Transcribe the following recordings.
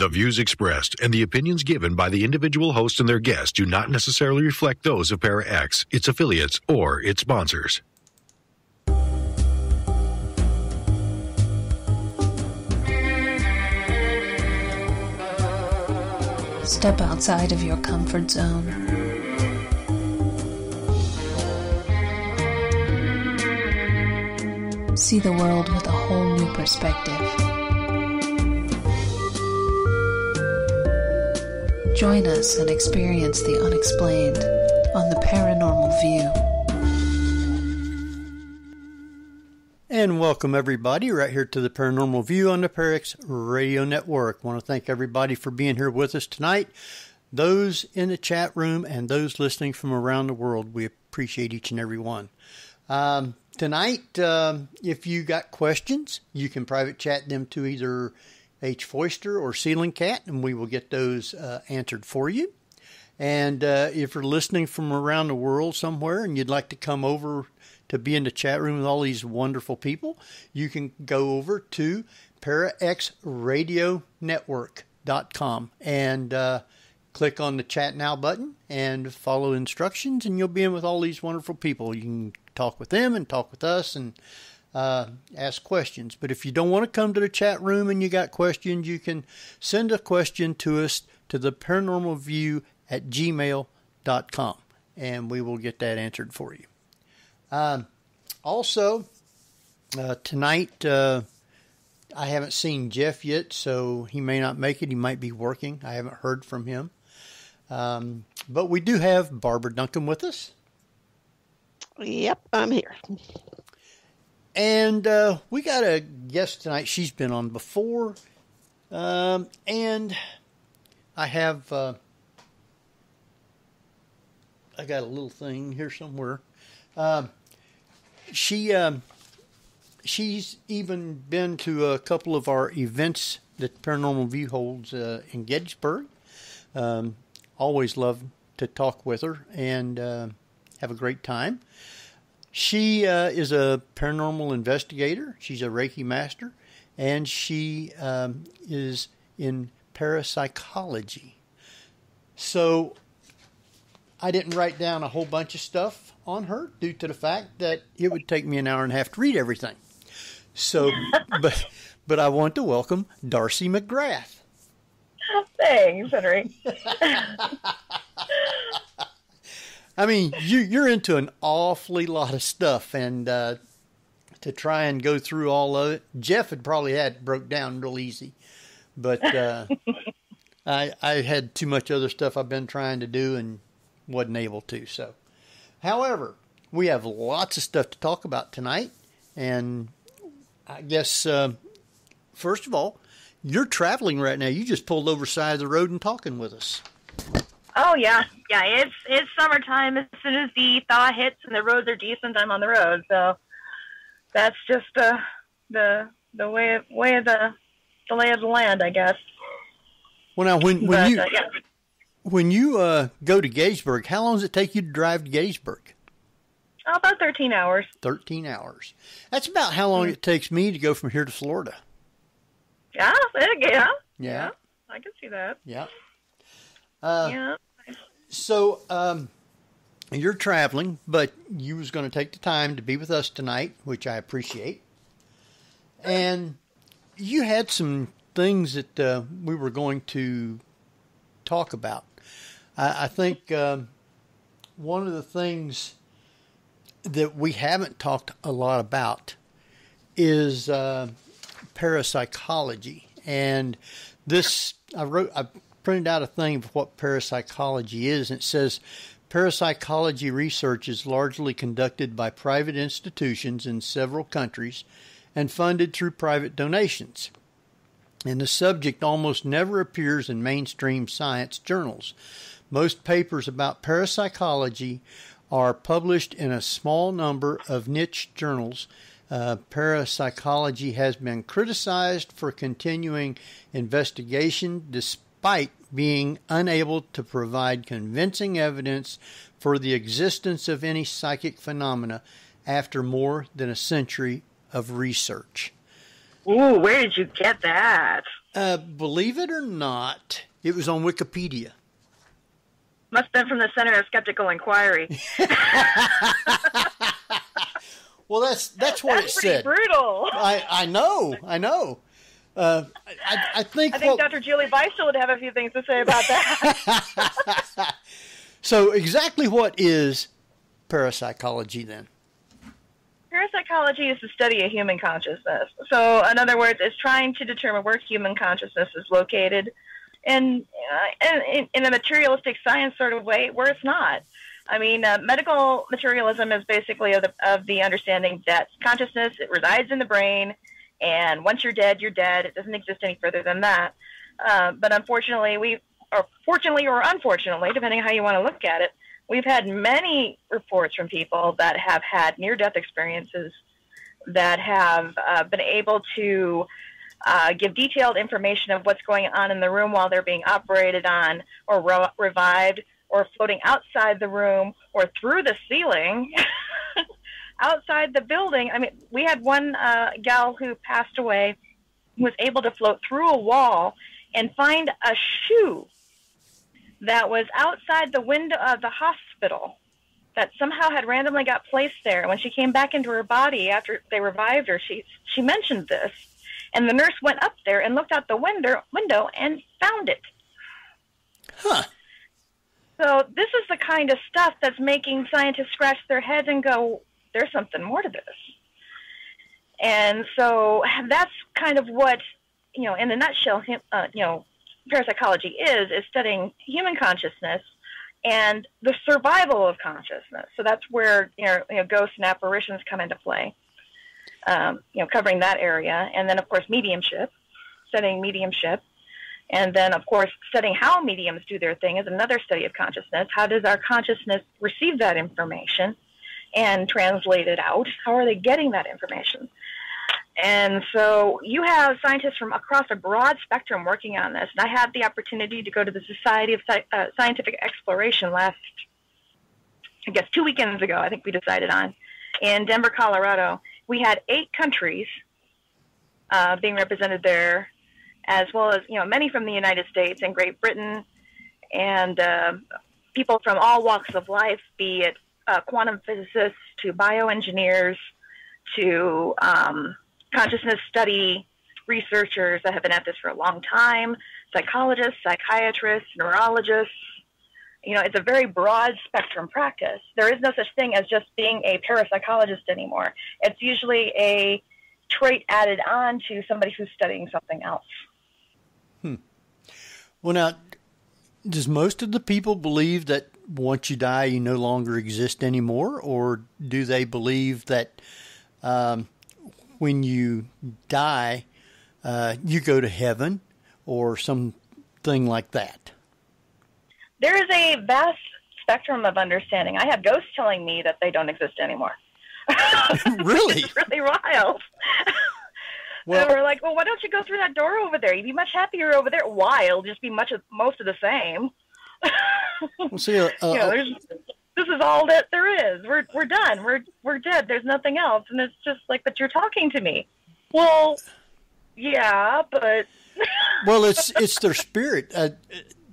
The views expressed and the opinions given by the individual host and their guests do not necessarily reflect those of ParaX, its affiliates, or its sponsors. Step outside of your comfort zone. See the world with a whole new perspective. Join us and experience the unexplained on the Paranormal View. And welcome everybody right here to the Paranormal View on the ParaX Radio Network. I want to thank everybody for being here with us tonight. Those in the chat room and those listening from around the world, we appreciate each and every one. Tonight, if you got questions, you can private chat them to either H. Foister or Ceiling Cat, and we will get those answered for you. And if you're listening from around the world somewhere and you'd like to come over to be in the chat room with all these wonderful people, you can go over to paraxradionetwork.com and click on the Chat Now button and follow instructions, and you'll be in with all these wonderful people. You can talk with them and talk with us and ask questions. But if you don't want to come to the chat room and you got questions, you can send a question to us to the paranormalview@gmail.com, and we will get that answered for you. Also, tonight, I haven't seen Jeff yet, so he may not make it. He might be working. I haven't heard from him. But we do have Barbara Duncan with us. Yep, I'm here. And we got a guest tonight. She's been on before. And I have, I got a little thing here somewhere. She's even been to a couple of our events that Paranormal View holds in Gettysburg. Always love to talk with her and have a great time. She is a paranormal investigator. She's a Reiki Master, and she is in parapsychology. So I didn't write down a whole bunch of stuff on her due to the fact that it would take me an hour and a half to read everything. So, but I want to welcome Darcie McGrath. Thanks, Henry. I mean, you're into an awfully lot of stuff, and to try and go through all of it, Jeff had probably had it broke down real easy, but I had too much other stuff I've been trying to do and wasn't able to. So, however, we have lots of stuff to talk about tonight, and I guess first of all, you're traveling right now. You just pulled over side of the road and talking with us. Oh yeah. It's summertime. As soon as the thaw hits and the roads are decent, I'm on the road. So that's just the way of the lay of the land, I guess. Well, now when you go to Gettysburg, how long does it take you to drive to Gettysburg? Oh, about 13 hours. 13 hours. That's about how long it takes me to go from here to Florida. Yeah. Yeah. I can see that. Yeah. Yeah. So, you're traveling, but you was going to take the time to be with us tonight, which I appreciate. And you had some things that we were going to talk about. I think one of the things that we haven't talked a lot about is parapsychology. And this, I printed out a thing of what parapsychology is, and it says parapsychology research is largely conducted by private institutions in several countries and funded through private donations. And the subject almost never appears in mainstream science journals. Most papers about parapsychology are published in a small number of niche journals. Parapsychology has been criticized for continuing investigation despite being unable to provide convincing evidence for the existence of any psychic phenomena after more than a century of research. Ooh, where did you get that? Believe it or not, it was on Wikipedia. Must have been from the Center of Skeptical Inquiry. Well, that's what it said. That's pretty brutal. I know. I think Dr. Julie Beistel would have a few things to say about that. So exactly what is parapsychology then? Parapsychology is the study of human consciousness. So, in other words, it's trying to determine where human consciousness is located, and in a materialistic science sort of way, where it's not. I mean, medical materialism is basically of the understanding that consciousness, it resides in the brain, and once you're dead, you're dead. It doesn't exist any further than that. But unfortunately, fortunately or unfortunately, depending on how you want to look at it, we've had many reports from people that have had near-death experiences that have been able to give detailed information of what's going on in the room while they're being operated on or revived, or floating outside the room or through the ceiling, outside the building. I mean, we had one gal who passed away who was able to float through a wall and find a shoe that was outside the window of the hospital that somehow had randomly got placed there. And when she came back into her body after they revived her, she mentioned this. And the nurse went up there and looked out the window and found it. Huh. So this is the kind of stuff that's making scientists scratch their heads and go, there's something more to this. And so that's kind of what, in a nutshell, parapsychology is studying human consciousness and the survival of consciousness. So that's where ghosts and apparitions come into play, covering that area. And then, of course, mediumship, studying mediumship. And then, of course, studying how mediums do their thing is another study of consciousness. How does our consciousness receive that information and translate it out? How are they getting that information? And so you have scientists from across a broad spectrum working on this. And I had the opportunity to go to the Society of Scientific Exploration last, 2 weekends ago, I think we decided on, in Denver, Colorado. We had 8 countries being represented there, as well as, many from the United States and Great Britain, and people from all walks of life, be it quantum physicists to bioengineers to consciousness study researchers that have been at this for a long time, psychologists, psychiatrists, neurologists. It's a very broad spectrum practice. There is no such thing as just being a parapsychologist anymore. It's usually a trait added on to somebody who's studying something else. Well, now, does most of the people believe that once you die, you no longer exist anymore? Or do they believe that when you die, you go to heaven or something like that? There is a vast spectrum of understanding. I have ghosts telling me that they don't exist anymore. Really? It's really wild. Well, and we're like, well, why don't you go through that door over there? You'd be much happier over there. Why? It'll just be most of the same. Well, see, this is all that there is. We're done. We're dead. There's nothing else. And it's just like, but you're talking to me. Well, yeah, but well, it's their spirit.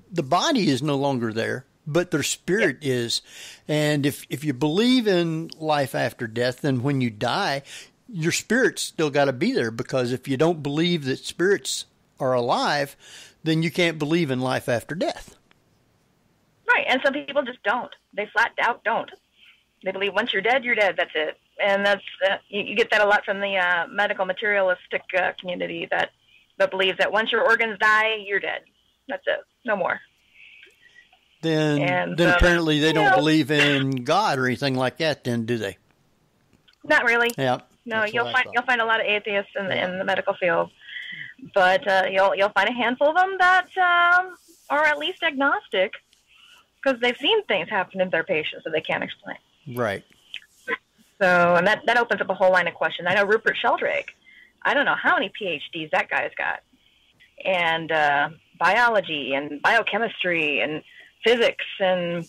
The body is no longer there, but their spirit is. And if you believe in life after death, then when you die, your spirit's still got to be there, because if you don't believe that spirits are alive, then you can't believe in life after death. Right, and some people just don't. They flat out don't. They believe once you're dead, that's it. And that's you get that a lot from the medical materialistic community that believes that once your organs die, you're dead. That's it. No more. Then apparently they don't believe in God or anything like that, then, do they? Not really. Yeah. No, you'll find a lot of atheists in the medical field, but you'll find a handful of them that are at least agnostic, because they've seen things happen in their patients that they can't explain. Right. So, and that opens up a whole line of questions. I know Rupert Sheldrake. I don't know how many PhDs that guy's got, and biology and biochemistry and physics, and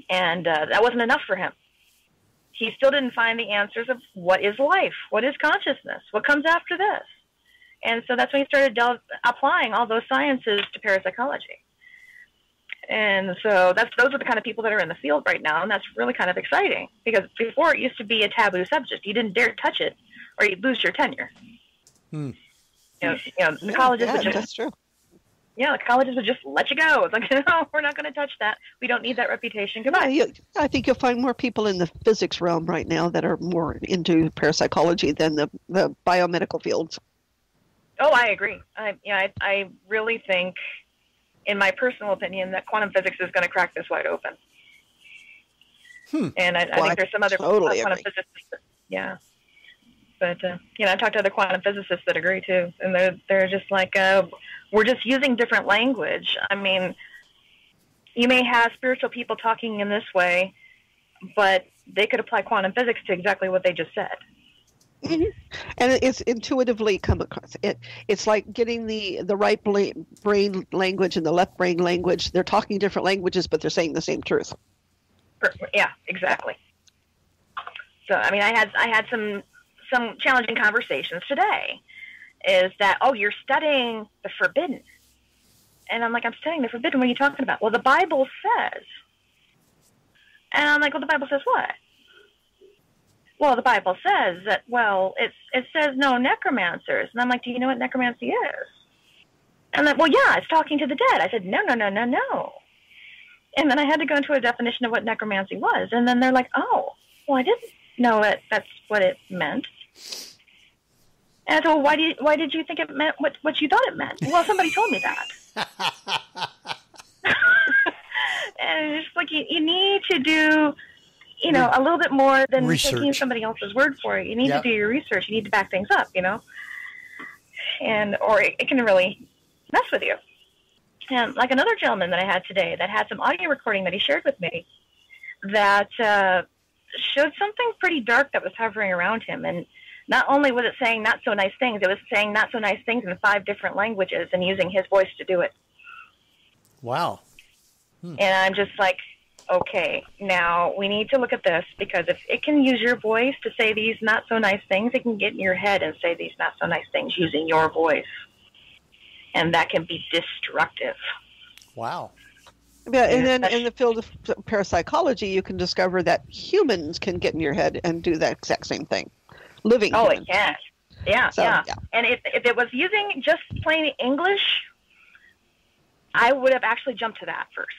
that wasn't enough for him. He still didn't find the answers of what is life, what is consciousness, what comes after this. And so that's when he started applying all those sciences to parapsychology. And so those are the kind of people that are in the field right now, and that's really kind of exciting, because before it used to be a taboo subject. You didn't dare touch it, or you'd lose your tenure. Hmm. The colleges would just, that's true. Yeah, the colleges would just let you go. It's like, no, we're not going to touch that. We don't need that reputation. Goodbye. Yeah, I think you'll find more people in the physics realm right now that are more into parapsychology than the biomedical fields. Oh, I agree. I really think, in my personal opinion, that quantum physics is going to crack this wide open. And I think there's some other quantum physicists. Yeah. But, I talked to other quantum physicists that agree, too. And they're just like, we're just using different language. I mean, you may have spiritual people talking in this way, but they could apply quantum physics to exactly what they just said. Mm-hmm. And it's intuitively come across. It's like getting the right brain language and the left brain language. They're talking different languages, but they're saying the same truth. Yeah, exactly. So, I mean, I had some challenging conversations today. Is that, you're studying the forbidden? And I'm like, I'm studying the forbidden. What are you talking about? Well, the Bible says. And I'm like, well, the Bible says what? Well, the Bible says that, it says no necromancers. And I'm like, do you know what necromancy is? And like, well, yeah, it's talking to the dead. I said, no. And then I had to go into a definition of what necromancy was. And then they're like, oh, well, I didn't know that's what it meant. And so why did you think it meant what you thought it meant? Well, somebody told me that. And it's like you need to do, a little bit more than taking somebody else's word for it. You need to do your research. You need to back things up, or it can really mess with you. And like another gentleman that I had today that had some audio recording that he shared with me that showed something pretty dark that was hovering around him. And not only was it saying not so nice things, it was saying not so nice things in 5 different languages and using his voice to do it. Wow. And I'm just like, okay, now we need to look at this, because if it can use your voice to say these not so nice things, it can get in your head and say these not so nice things using your voice. And that can be destructive. Wow. Yeah, and then in the field of parapsychology, you can discover that humans can get in your head and do that exact same thing. Living humans. It can. Yeah. And if it was using just plain English, I would have actually jumped to that first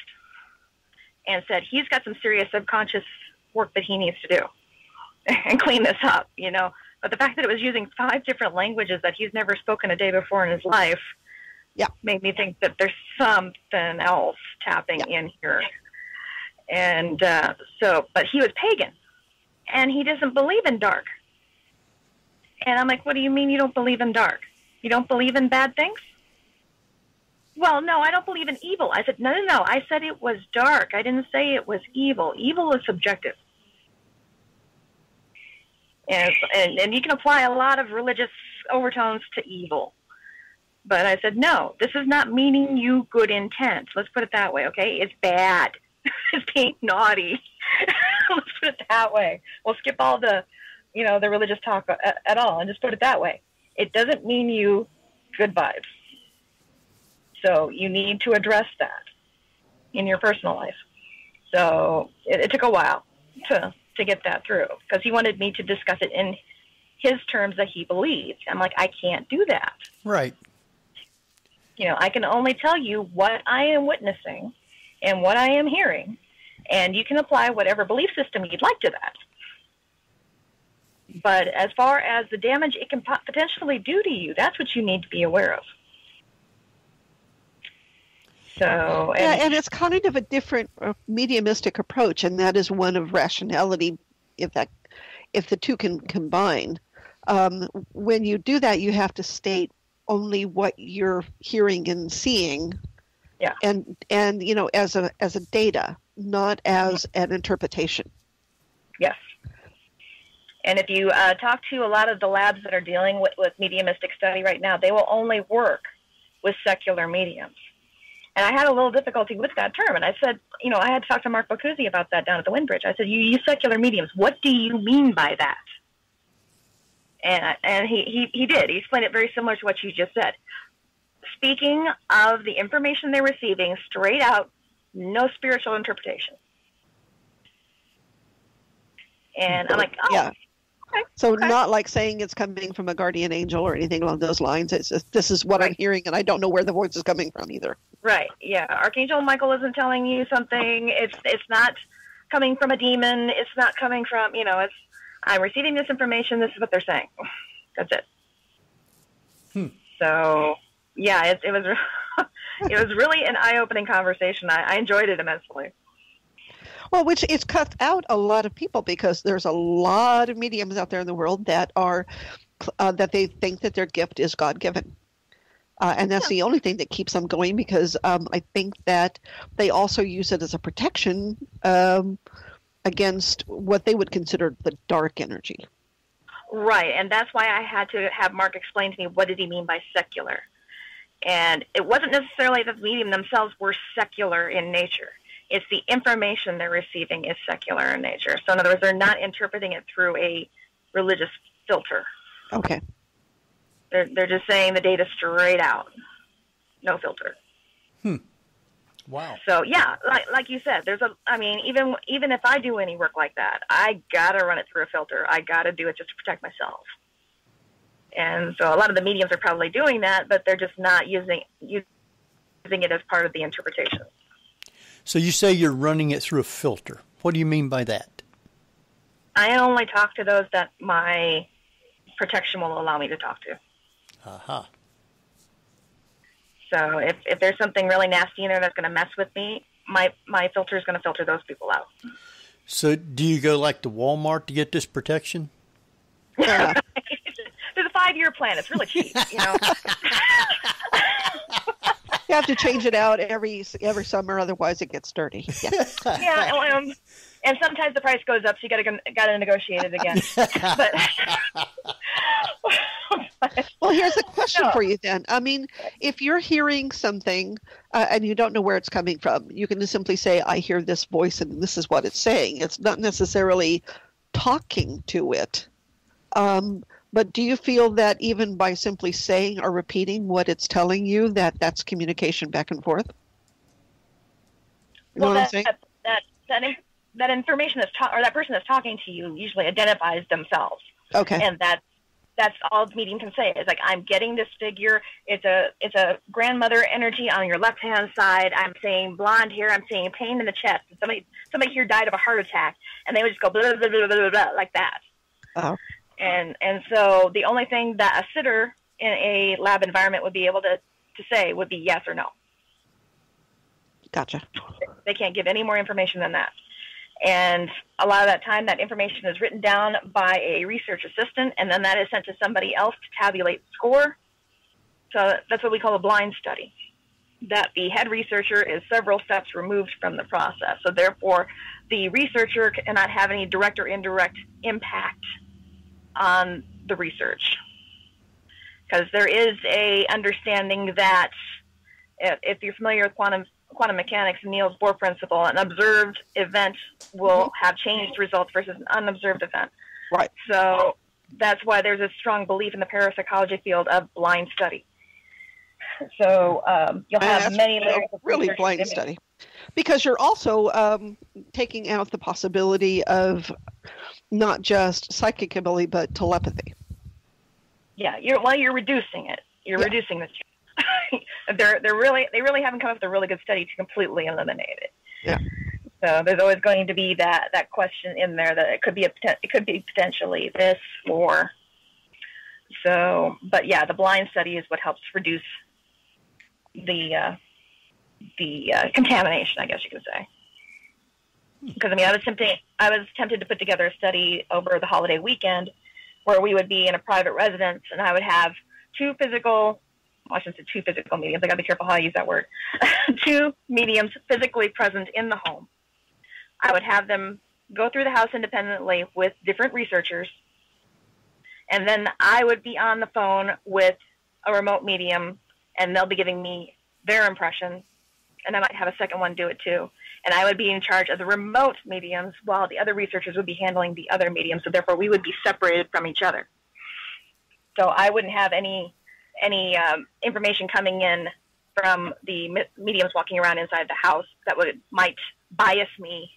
and said, he's got some serious subconscious work that he needs to do and clean this up, But the fact that it was using 5 different languages that he's never spoken a day before in his life made me think that there's something else tapping in here. And but he was pagan, and he doesn't believe in dark. And I'm like, what do you mean you don't believe in dark? You don't believe in bad things? Well, no, I don't believe in evil. I said, no. I said it was dark. I didn't say it was evil. Evil is subjective. And you can apply a lot of religious overtones to evil. But I said, no, this is not meaning you good intent. Let's put it that way, okay? It's bad. It's being naughty. Let's put it that way. We'll skip all the religious talk at all and just put it that way. It doesn't mean you good vibes. So you need to address that in your personal life. So it took a while to get that through, because he wanted me to discuss it in his terms that he believed. I'm like, I can't do that. Right. I can only tell you what I am witnessing and what I am hearing, and you can apply whatever belief system you'd like to that. But as far as the damage it can potentially do to you, that's what you need to be aware of. So, and it's kind of a different mediumistic approach, and that is one of rationality. If the two can combine, when you do that, you have to state only what you're hearing and seeing, and as a data, not as an interpretation. Yes. And if you talk to a lot of the labs that are dealing with mediumistic study right now, they will only work with secular mediums. And I had a little difficulty with that term. And I said, I had to talk to Mark Bocuzzi about that down at the Windbridge. I said, you use secular mediums. What do you mean by that? And he did. He explained it very similar to what you just said. Speaking of the information they're receiving, straight out, no spiritual interpretation. And I'm like, oh, yeah. Okay, so okay. Not like saying it's coming from a guardian angel or anything along those lines. It's just, this is what I'm hearing, and I don't know where the voice is coming from either. Right. Yeah. Archangel Michael isn't telling you something. It's not coming from a demon. It's not coming from, it's, I'm receiving this information. This is what they're saying. That's it. So, yeah, it was it was really an eye-opening conversation. I enjoyed it immensely. Well, which it's cut out a lot of people, because there's a lot of mediums out there in the world that are that they think that their gift is God-given. And that's the only thing that keeps them going, because I think that they also use it as a protection against what they would consider the dark energy. Right, and that's why I had to have Mark explain to me, what did he mean by secular? And it wasn't necessarily that the medium themselves were secular in nature. It's the information they're receiving is secular in nature. So in other words, they're not interpreting it through a religious filter. Okay. They're just saying the data straight out, no filter. Wow. So yeah, like you said, even if I do any work like that, I gotta run it through a filter. I gotta do it just to protect myself. And so a lot of the mediums are probably doing that, but they're just not using it as part of the interpretation. So you say you're running it through a filter. What do you mean by that? I only talk to those that my protection will allow me to talk to. Aha. So if there's something really nasty in there that's going to mess with me, my filter is going to filter those people out. So do you go like to Walmart to get this protection? There's a 5-year plan. It's really cheap, You have to change it out every summer, otherwise it gets dirty. Yeah. Yeah, and sometimes the price goes up, so you got to negotiate it again. Well, here's a question for you then. I mean, if you're hearing something and you don't know where it's coming from, you can just simply say, I hear this voice and this is what it's saying. It's not necessarily talking to it. But do you feel that even by simply saying or repeating what it's telling you, that's communication back and forth? You know what I'm saying? That information or that person that's talking to you usually identifies themselves. Okay. And that's all the medium can say. It's like, I'm getting this figure. It's a grandmother energy on your left hand side. I'm saying blonde hair. I'm saying pain in the chest. Somebody here died of a heart attack, and they would just go blah blah blah blah blah, blah like that. Oh. And so the only thing that a sitter in a lab environment would be able to say would be yes or no. Gotcha. They can't give any more information than that. And a lot of that time, that information is written down by a research assistant, and then that is sent to somebody else to tabulate the score. So that's what we call a blind study, that the head researcher is several steps removed from the process. So therefore, the researcher cannot have any direct or indirect impact on the research. Because there is a understanding that if you're familiar with quantum mechanics, Niels Bohr principle, an observed event will have changed results versus an unobserved event. Right. So that's why there's a strong belief in the parapsychology field of blind study. So you'll have many layers of really blind study, because you're also taking out the possibility of not just psychic ability but telepathy. Yeah, you're reducing it. You're reducing the chance. They really haven't come up with a really good study to completely eliminate it. Yeah. So there's always going to be that question in there that it could be potentially this or so. But yeah, the blind study is what helps reduce the contamination, I guess you could say. Because I was tempted to put together a study over the holiday weekend where we would be in a private residence, and I would have two physical mediums. I got to be careful how I use that word. 2 mediums physically present in the home. I would have them go through the house independently with different researchers, and then I would be on the phone with a remote medium, and they'll be giving me their impression, and I might have a second one do it too. And I would be in charge of the remote mediums while the other researchers would be handling the other mediums, so therefore we would be separated from each other. So I wouldn't have any information coming in from the mediums walking around inside the house that might bias me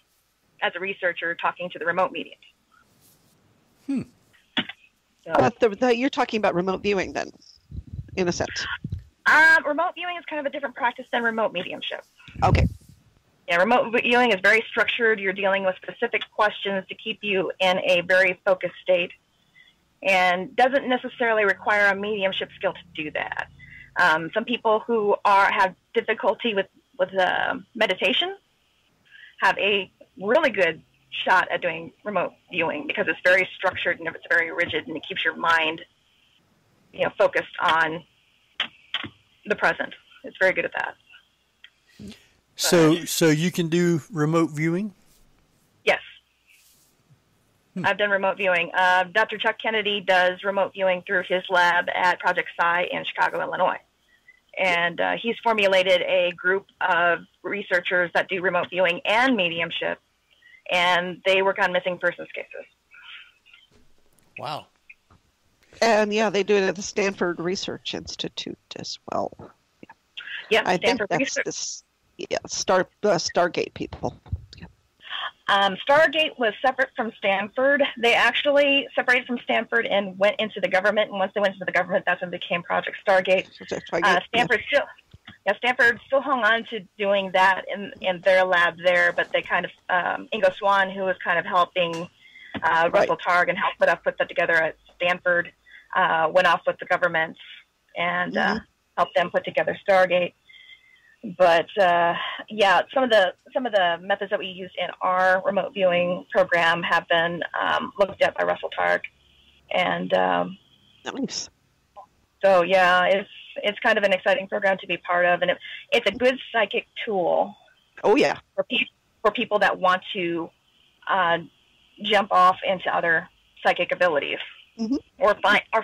as a researcher talking to the remote mediums. So. You're talking about remote viewing then, in a sense. Remote viewing is kind of a different practice than remote mediumship. Okay. Yeah, remote viewing is very structured. You're dealing with specific questions to keep you in a very focused state, and doesn't necessarily require a mediumship skill to do that. Some people who have difficulty with meditation have a really good shot at doing remote viewing because it's very structured and it's very rigid, and it keeps your mind, focused on the present. It's very good at that. So you can do remote viewing? Yes. I've done remote viewing. Dr. Chuck Kennedy does remote viewing through his lab at Project Psi in Chicago, Illinois. And he's formulated a group of researchers that do remote viewing and mediumship, and they work on missing persons cases. Wow. And they do it at the Stanford Research Institute as well. Yeah, I Stanford think that's Stargate people. Stargate was separate from Stanford. They actually separated from Stanford and went into the government. And once they went into the government, that's when it became Project Stargate. Stanford still hung on to doing that in their lab there, but they kind of Ingo Swann, who was kind of helping Russell Targ and helped put that together at Stanford, went off with the government and helped them put together Stargate. But some of the methods that we use in our remote viewing program have been looked at by Russell Targ, and nice. So it's kind of an exciting program to be part of, and it's a good psychic tool. Oh yeah, for people that want to jump off into other psychic abilities, or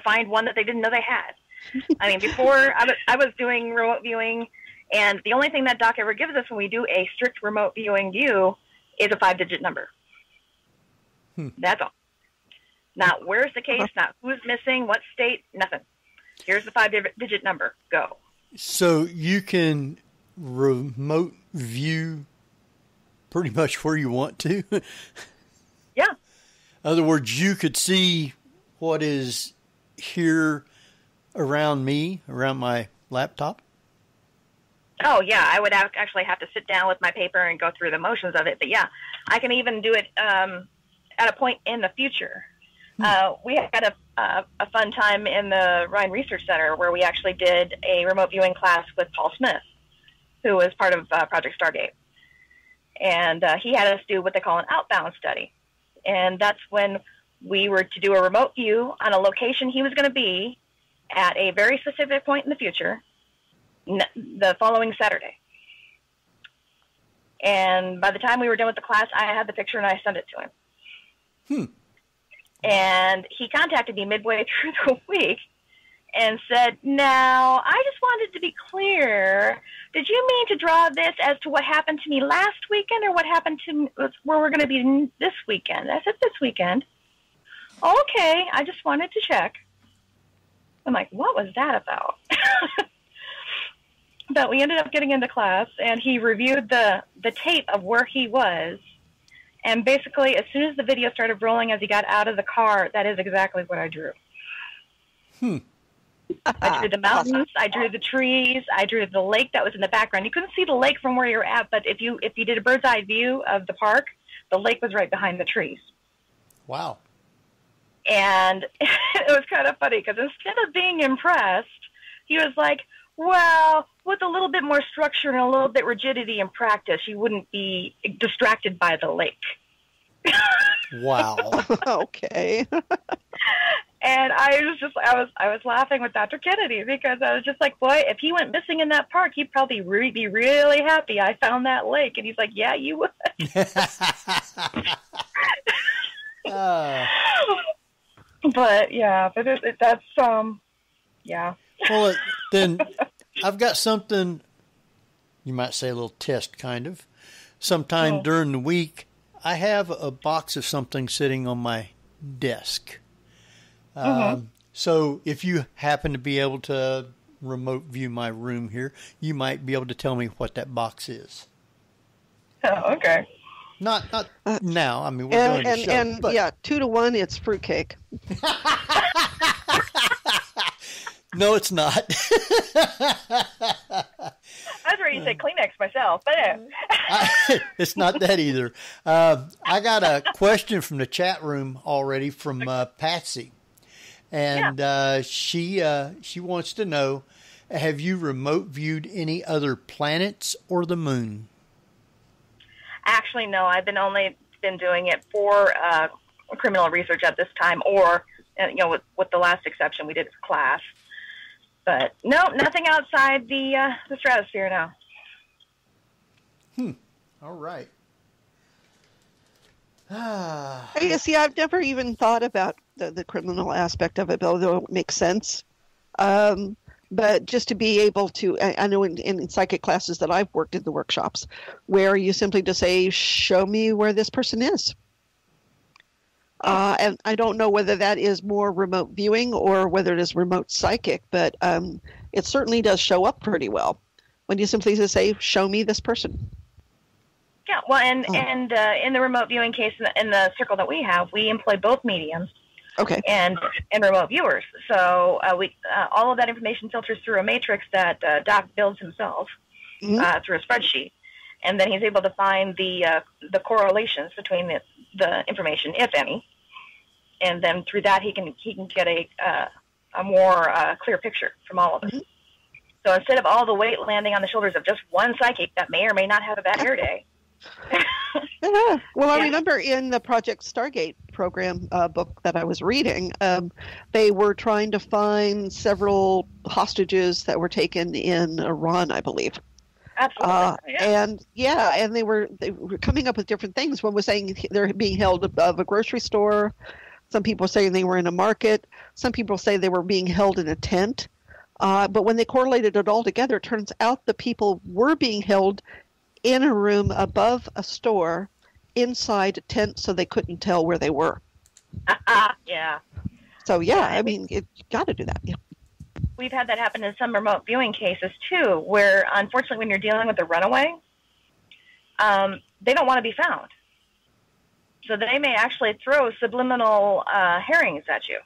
find one that they didn't know they had. I mean, before I was doing remote viewing. And the only thing that Doc ever gives us when we do a strict remote viewing view is a 5-digit number. That's all. Not where's the case, not who's missing, what state, nothing. Here's the 5-digit number. Go. So you can remote view pretty much where you want to? Yeah. In other words, you could see what is here around me, around my laptop? Oh, yeah, I would actually have to sit down with my paper and go through the motions of it. But, yeah, I can even do it at a point in the future. We had a fun time in the Rhine Research Center where we actually did a remote viewing class with Paul Smith, who was part of Project Stargate. And he had us do what they call an outbound study. And that's when we were to do a remote view on a location he was going to be at a very specific point in the future, the following Saturday. And by the time we were done with the class, I had the picture and I sent it to him. And he contacted me midway through the week and said, now, I just wanted to be clear. Did you mean to draw this as to what happened to me last weekend or what happened to where we're going to be this weekend? I said, this weekend. Okay, I just wanted to check. I'm like, what was that about? But we ended up getting into class, and he reviewed the tape of where he was. And basically, as soon as the video started rolling as he got out of the car, that is exactly what I drew. I drew the mountains, I drew the trees, I drew the lake that was in the background. You couldn't see the lake from where you're at, but if you did a bird's eye view of the park, the lake was right behind the trees. Wow. And it was kind of funny, because instead of being impressed, he was like, well, with a little bit more structure and a little bit rigidity in practice, you wouldn't be distracted by the lake. Wow. Okay. And I was laughing with Dr. Kennedy, because I was just like, boy, if he went missing in that park, he'd probably be really happy I found that lake. And he's like, yeah, you would. But yeah, that's yeah. Well, then I've got something, you might say a little test kind of. Sometime during the week, I have a box of something sitting on my desk. So if you happen to be able to remote view my room here, you might be able to tell me what that box is. Oh, okay. Not now. I mean, we're doing a show. And but... yeah, 2-to-1, it's fruitcake. No, it's not. I was ready to say Kleenex myself, but it's not that either. I got a question from the chat room already from Patsy, and she wants to know: have you remote viewed any other planets or the moon? Actually, no. I've only been doing it for criminal research at this time, or with the last exception we did as class. But no, nothing outside the stratosphere now. All right. See, I've never even thought about the criminal aspect of it, although it makes sense. But just to be able to, I know in psychic classes that I've worked in the workshops, where you simply just say, show me where this person is. And I don't know whether that is more remote viewing or whether it is remote psychic, but it certainly does show up pretty well when you simply just say, show me this person. Yeah, well, and in the remote viewing case, in the circle that we have, we employ both mediums. Okay. And remote viewers. So we all of that information filters through a matrix that Doc builds himself through a spreadsheet, and then he's able to find the correlations between the information, if any, and then through that he can get a more clear picture from all of it. So instead of all the weight landing on the shoulders of just one psychic that may or may not have a bad hair day. Yeah. Well, I remember in the Project Stargate program book that I was reading, they were trying to find several hostages that were taken in Iran, I believe. Absolutely. And they were coming up with different things. One was saying they're being held above a grocery store. Some people saying they were in a market. Some people say they were being held in a tent. But when they correlated it all together, it turns out the people were being held in a room above a store inside a tent, so they couldn't tell where they were. Yeah. So, I mean, you got to do that. Yeah. We've had that happen in some remote viewing cases, too, where, unfortunately, when you're dealing with a runaway, they don't want to be found. So they may actually throw subliminal herrings at you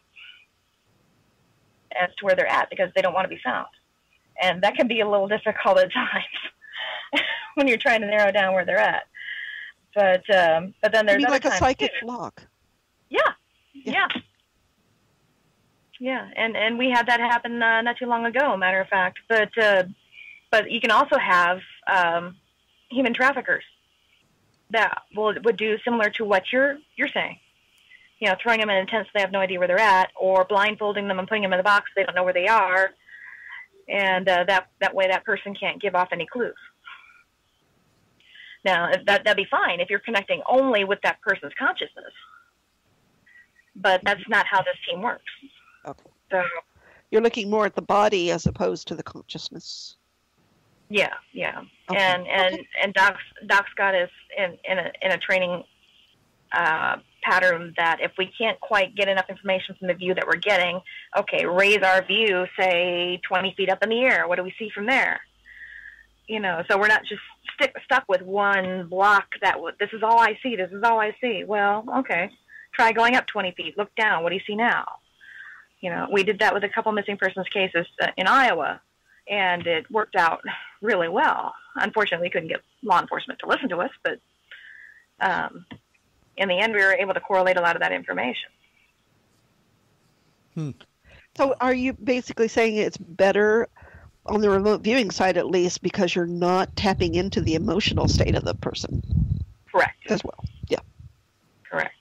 as to where they're at because they don't want to be found. And that can be a little difficult at times when you're trying to narrow down where they're at. But then there's other like a times psychic too. lock. Yeah. And we had that happen not too long ago, matter of fact. But you can also have human traffickers that would do similar to what you're saying. You know, throwing them in a tent so they have no idea where they're at, or blindfolding them and putting them in the box so they don't know where they are, and that way that person can't give off any clues. Now, that'd be fine if you're connecting only with that person's consciousness, but that's not how this team works. Okay. So you're looking more at the body as opposed to the consciousness. Yeah. Okay. And Doc's got us in a training pattern that if we can't quite get enough information from the view that we're getting, okay, raise our view, say 20 feet up in the air. What do we see from there? You know, so we're not just stuck with one block that this is all I see. This is all I see. Well, okay, try going up 20 feet. Look down. What do you see now? You know, we did that with a couple missing persons cases in Iowa, and it worked out really well. Unfortunately, we couldn't get law enforcement to listen to us, but in the end, we were able to correlate a lot of that information. So are you basically saying it's better on the remote viewing side, at least, because you're not tapping into the emotional state of the person? Correct. As well, yeah. Correct.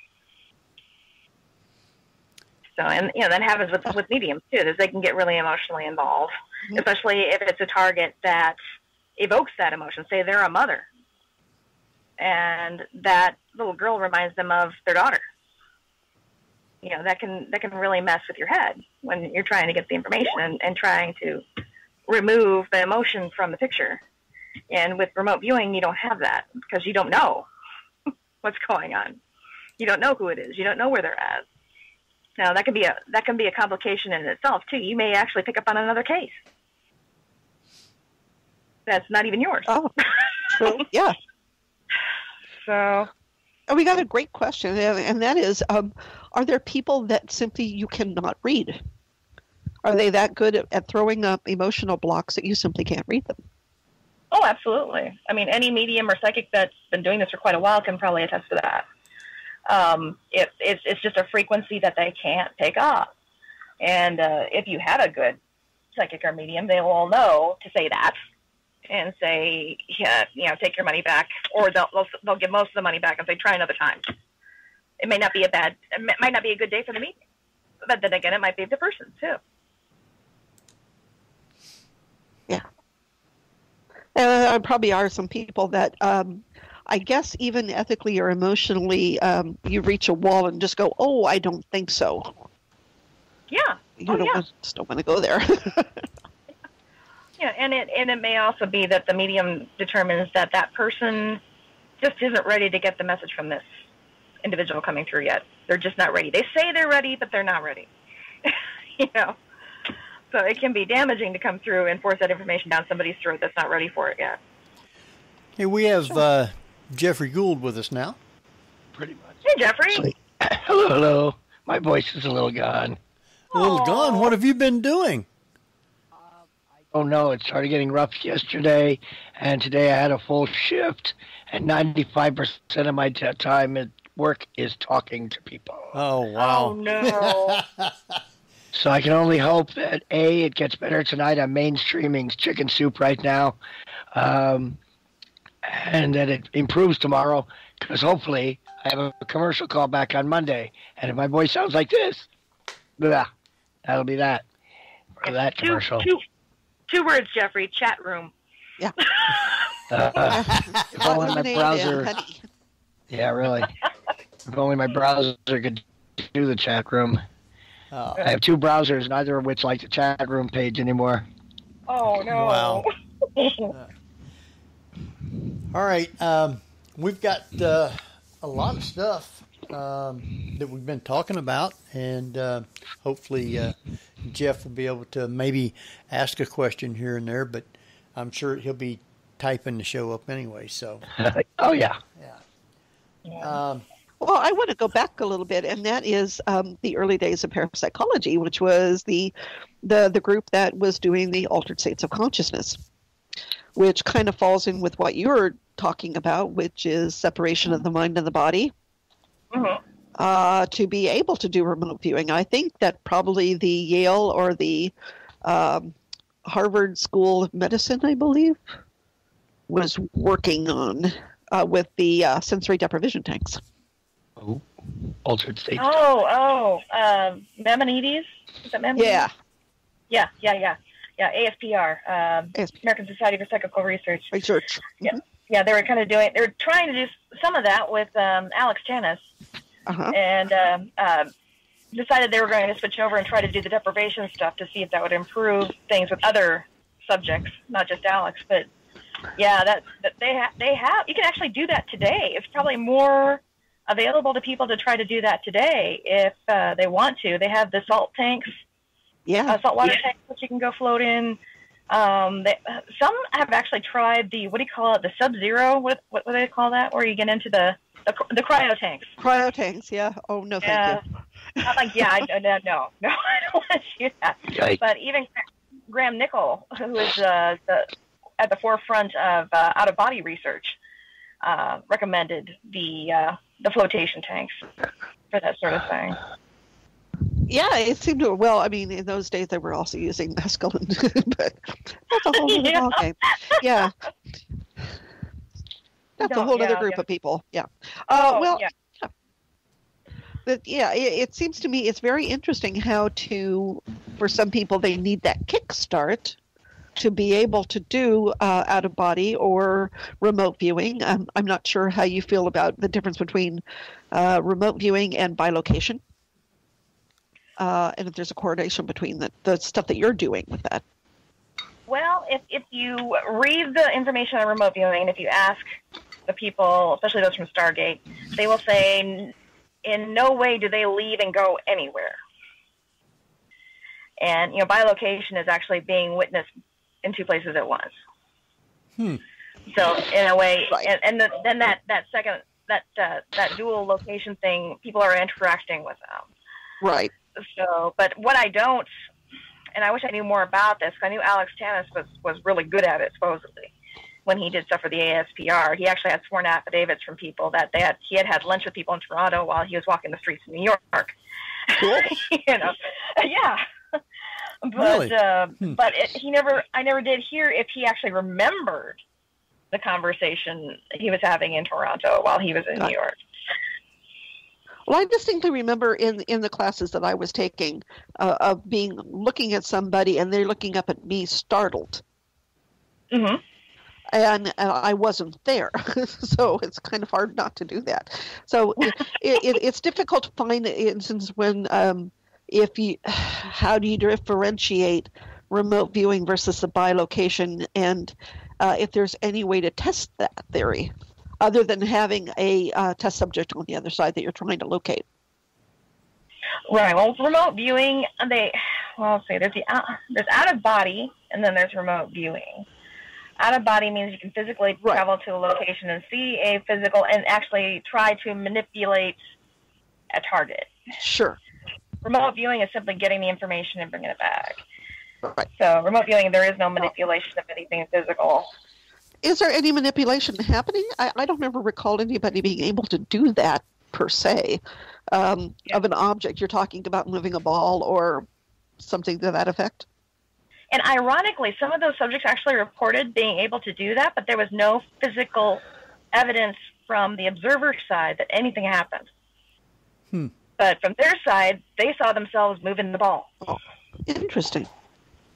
So, and you know, that happens with mediums too, is they can get really emotionally involved, especially if it's a target that evokes that emotion. Say they're a mother, and that little girl reminds them of their daughter. You know, that can really mess with your head when you're trying to get the information and trying to remove the emotion from the picture. And with remote viewing, you don't have that because you don't know what's going on. You don't know who it is. You don't know where they're at. Now that can be a complication in itself too. You may actually pick up on another case that's not even yours. Oh, true. Yeah. So. And we got a great question, and that is, are there people that simply you cannot read? Are they that good at throwing up emotional blocks that you simply can't read them? Oh, absolutely. I mean, any medium or psychic that's been doing this for quite a while can probably attest to that. It's just a frequency that they can't take up. And if you had a good psychic or medium, they will know to say that and say, yeah, take your money back, or they'll give most of the money back if they try another time. It might not be a good day for the medium, but then again, it might be the person too. Yeah. There probably are some people that, I guess even ethically or emotionally, you reach a wall and just go, oh, I don't think so. Yeah. Just don't want to go there. Yeah, and it may also be that the medium determines that person just isn't ready to get the message from this individual coming through yet. They're just not ready. They say they're ready, but they're not ready. So it can be damaging to come through and force that information down somebody's throat that's not ready for it yet. Hey, we have Jeffrey Gould with us now. Pretty much. Hey, Jeffrey. Hello. My voice is a little gone. A little gone? What have you been doing? Oh, no, it started getting rough yesterday, and today I had a full shift, and 95% of my time at work is talking to people. Oh, wow. Oh, no. So I can only hope that, A, it gets better tonight. I'm mainstreaming Chicken Soup right now, and that it improves tomorrow, because hopefully I have a commercial call back on Monday, and if my voice sounds like this, blah, that'll be that for that commercial. Two words, Jeffrey. Chat room. Yeah. If only my browser. Yeah, really. If only my browser could do the chat room. Oh. I have two browsers, neither of which like the chat room page anymore. Oh, no. Wow. All right. We've got a lot of stuff that we've been talking about, and hopefully Jeff will be able to maybe ask a question here and there, but I'm sure he'll be typing the show up anyway. So. Oh, yeah. Yeah. Well, I want to go back a little bit, and that is the early days of parapsychology, which was the group that was doing the altered states of consciousness, which kind of falls in with what you're talking about, which is separation of the mind and the body. Mm-hmm. To be able to do remote viewing. I think that probably the Yale or the Harvard School of Medicine, I believe, was working on with the sensory deprivation tanks. Oh, altered states. Maimonides? Is that Maimonides? Yeah. Yeah, ASPR, American Society for Psychical Research. Research. Mm-hmm. Yeah, they were trying to do some of that with Alex Janus, and decided they were going to switch over and try to do the deprivation stuff to see if that would improve things with other subjects, not just Alex. But yeah, that they have. You can actually do that today. It's probably more available to people to try to do that today if they want to. They have the salt tanks. Yeah. Saltwater tanks that you can go float in. Some have actually tried the, what do you call it, the Sub-Zero? What do they call that? Where you get into the cryo tanks. Cryo tanks, yeah. Oh, no, thank you. I'm like, no, I don't want to do that. Yikes. But even Graham Nickel, who is at the forefront of out-of-body research, recommended the flotation tanks for that sort of thing. Yeah, it seemed to. Well, I mean, in those days they were also using mescaline, but that's a whole other ballgame. Yeah, that's a whole other group of people. Yeah. It seems to me it's very interesting how for some people they need that kickstart to be able to do out of body or remote viewing. I'm not sure how you feel about the difference between remote viewing and bilocation. And if there's a correlation between the stuff that you're doing with that. Well, if you read the information on remote viewing, and if you ask the people, especially those from Stargate, they will say in no way do they leave and go anywhere. And, bilocation is actually being witnessed in two places at once. So in a way, Right. and then that second, that dual location thing, people are interacting with them. Right. So, but what I don't, and I wish I knew more about this, I knew Alex Tannis was really good at it, supposedly. When he did stuff for the ASPR, he actually had sworn affidavits from people that he had lunch with people in Toronto while he was walking the streets of New York. Cool. Yeah. But Really? I never did hear if he actually remembered the conversation he was having in Toronto while he was in New York. Well, I distinctly remember in the classes that I was taking of looking at somebody and they're looking up at me startled. Mm-hmm. And I wasn't there, so it's kind of hard not to do that. So it's difficult to find instances when how do you differentiate remote viewing versus the bilocation, and if there's any way to test that theory other than having a test subject on the other side that you're trying to locate. Right. Well, remote viewing, let's see, there's out of body, and then there's remote viewing. Out of body means you can physically travel to a location and see a physical and actually try to manipulate a target. Sure. Remote viewing is simply getting the information and bringing it back. Right. So remote viewing, there is no manipulation of anything physical. Is there any manipulation happening? I don't ever recall anybody being able to do that per se of an object. You're talking about moving a ball or something to that effect? And ironically, some of those subjects actually reported being able to do that, but there was no physical evidence from the observer side that anything happened. But from their side, they saw themselves moving the ball. Oh, interesting.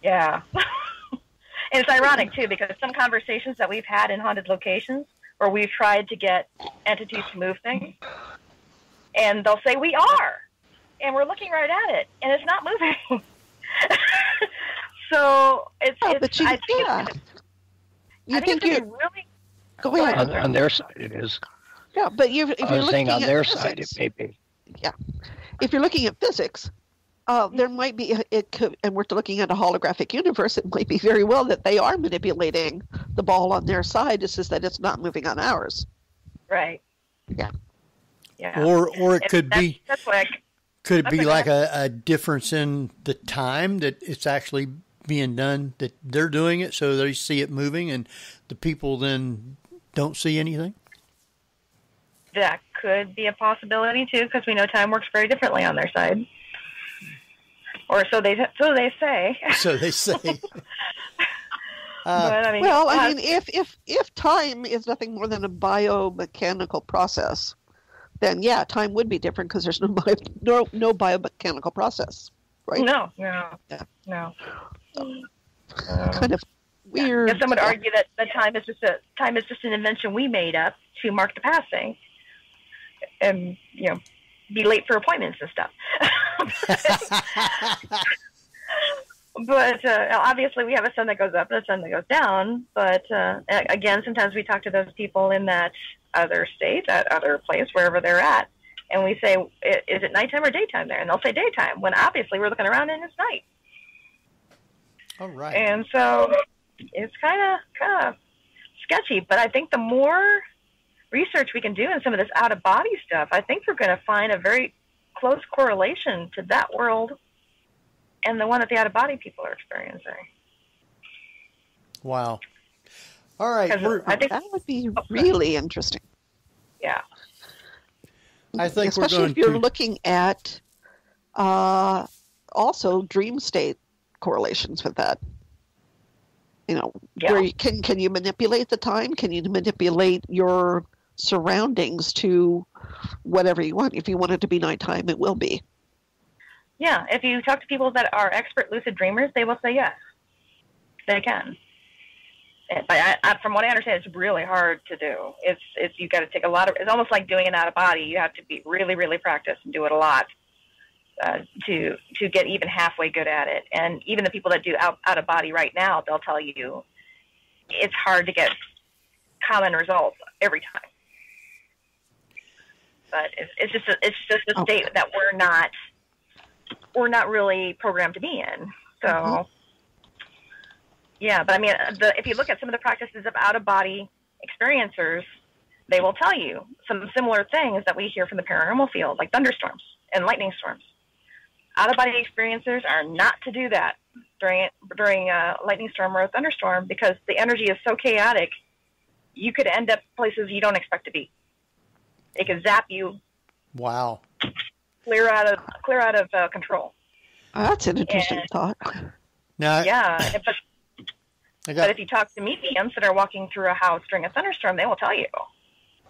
Yeah. And it's ironic, too, because some conversations that we've had in haunted locations where we've tried to get entities to move things, and they'll say, we are. And we're looking right at it, and it's not moving. So it's Oh, it's, but you, I think yeah. it's, You I think think it's you really go ahead. On their side, it is. Yeah, but if I you're was looking saying on at their physics, side, it may be. yeah, if you're looking at physics, there might be it could, and we're looking at a holographic universe. It might be very well that they are manipulating the ball on their side. It's just that it's not moving on ours. right. Yeah. Yeah. Or it And could be that's what could it that's be like like a difference in the time that it's actually being done, that they're doing it so they see it moving and the people then don't see anything? that could be a possibility too, because we know time works very differently on their side, or so they say. So they say. But I mean, Well, I mean, if time is nothing more than a biomechanical process, then yeah, time would be different because there's no biomechanical process, right? no. Kind of weird. And some would argue that time is just an invention we made up to mark the passing, and be late for appointments and stuff. But obviously, we have a sun that goes up and a sun that goes down. But again, sometimes we talk to those people in that other state, that other place, wherever they're at, and we say, "Is it nighttime or daytime there?" And they'll say daytime, when obviously we're looking around and it's night. All right. And so it's kind of sketchy. But I think the more research we can do in some of this out-of-body stuff, I think we're going to find a very close correlation to that world and the one that the out-of-body people are experiencing. Wow. All right. I think that would be really interesting. Yeah. I think especially we're going if you're to looking at also dream state correlations with that. Where can you manipulate the time? Can you manipulate your surroundings to whatever you want? If you want it to be nighttime, it will be. Yeah, if you talk to people that are expert lucid dreamers, they will say yes, they can. But from what I understand, it's really hard to do. It's you got to take a lot of. It's almost like doing an out of body. You have to be really, really practice and do it a lot to get even halfway good at it. And even the people that do out of body right now, they'll tell you it's hard to get common results every time. But it's just a state that we're not we're not really programmed to be in. So, yeah, but I mean, if you look at some of the practices of out-of-body experiencers, they will tell you some similar things that we hear from the paranormal field, like thunderstorms and lightning storms. Out-of-body experiencers are not to do that during a lightning storm or a thunderstorm, because the energy is so chaotic, you could end up places you don't expect to be. It could zap you. Wow. Clear out of control. Oh, that's an interesting thought. Now, yeah, but if you talk to mediums that are walking through a house during a thunderstorm, they will tell you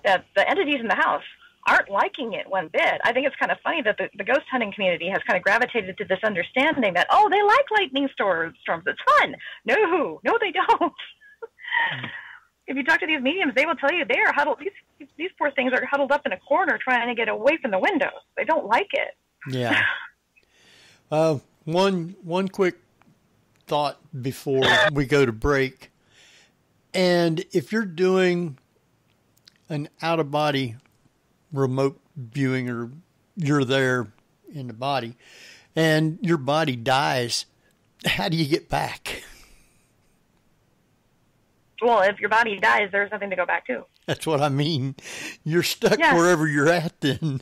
that the entities in the house aren't liking it one bit. I think it's kind of funny that the ghost hunting community has kind of gravitated to this understanding that, oh, they like lightning storms. It's fun. No, they don't. If you talk to these mediums, they will tell you they are huddled. These poor things are huddled up in a corner trying to get away from the windows. They don't like it. Yeah. One quick thought before we go to break. And if you're doing an out-of-body remote viewing, or you're there in the body and your body dies, how do you get back? Well, if your body dies, there's nothing to go back to. That's what I mean. You're stuck wherever you're at then.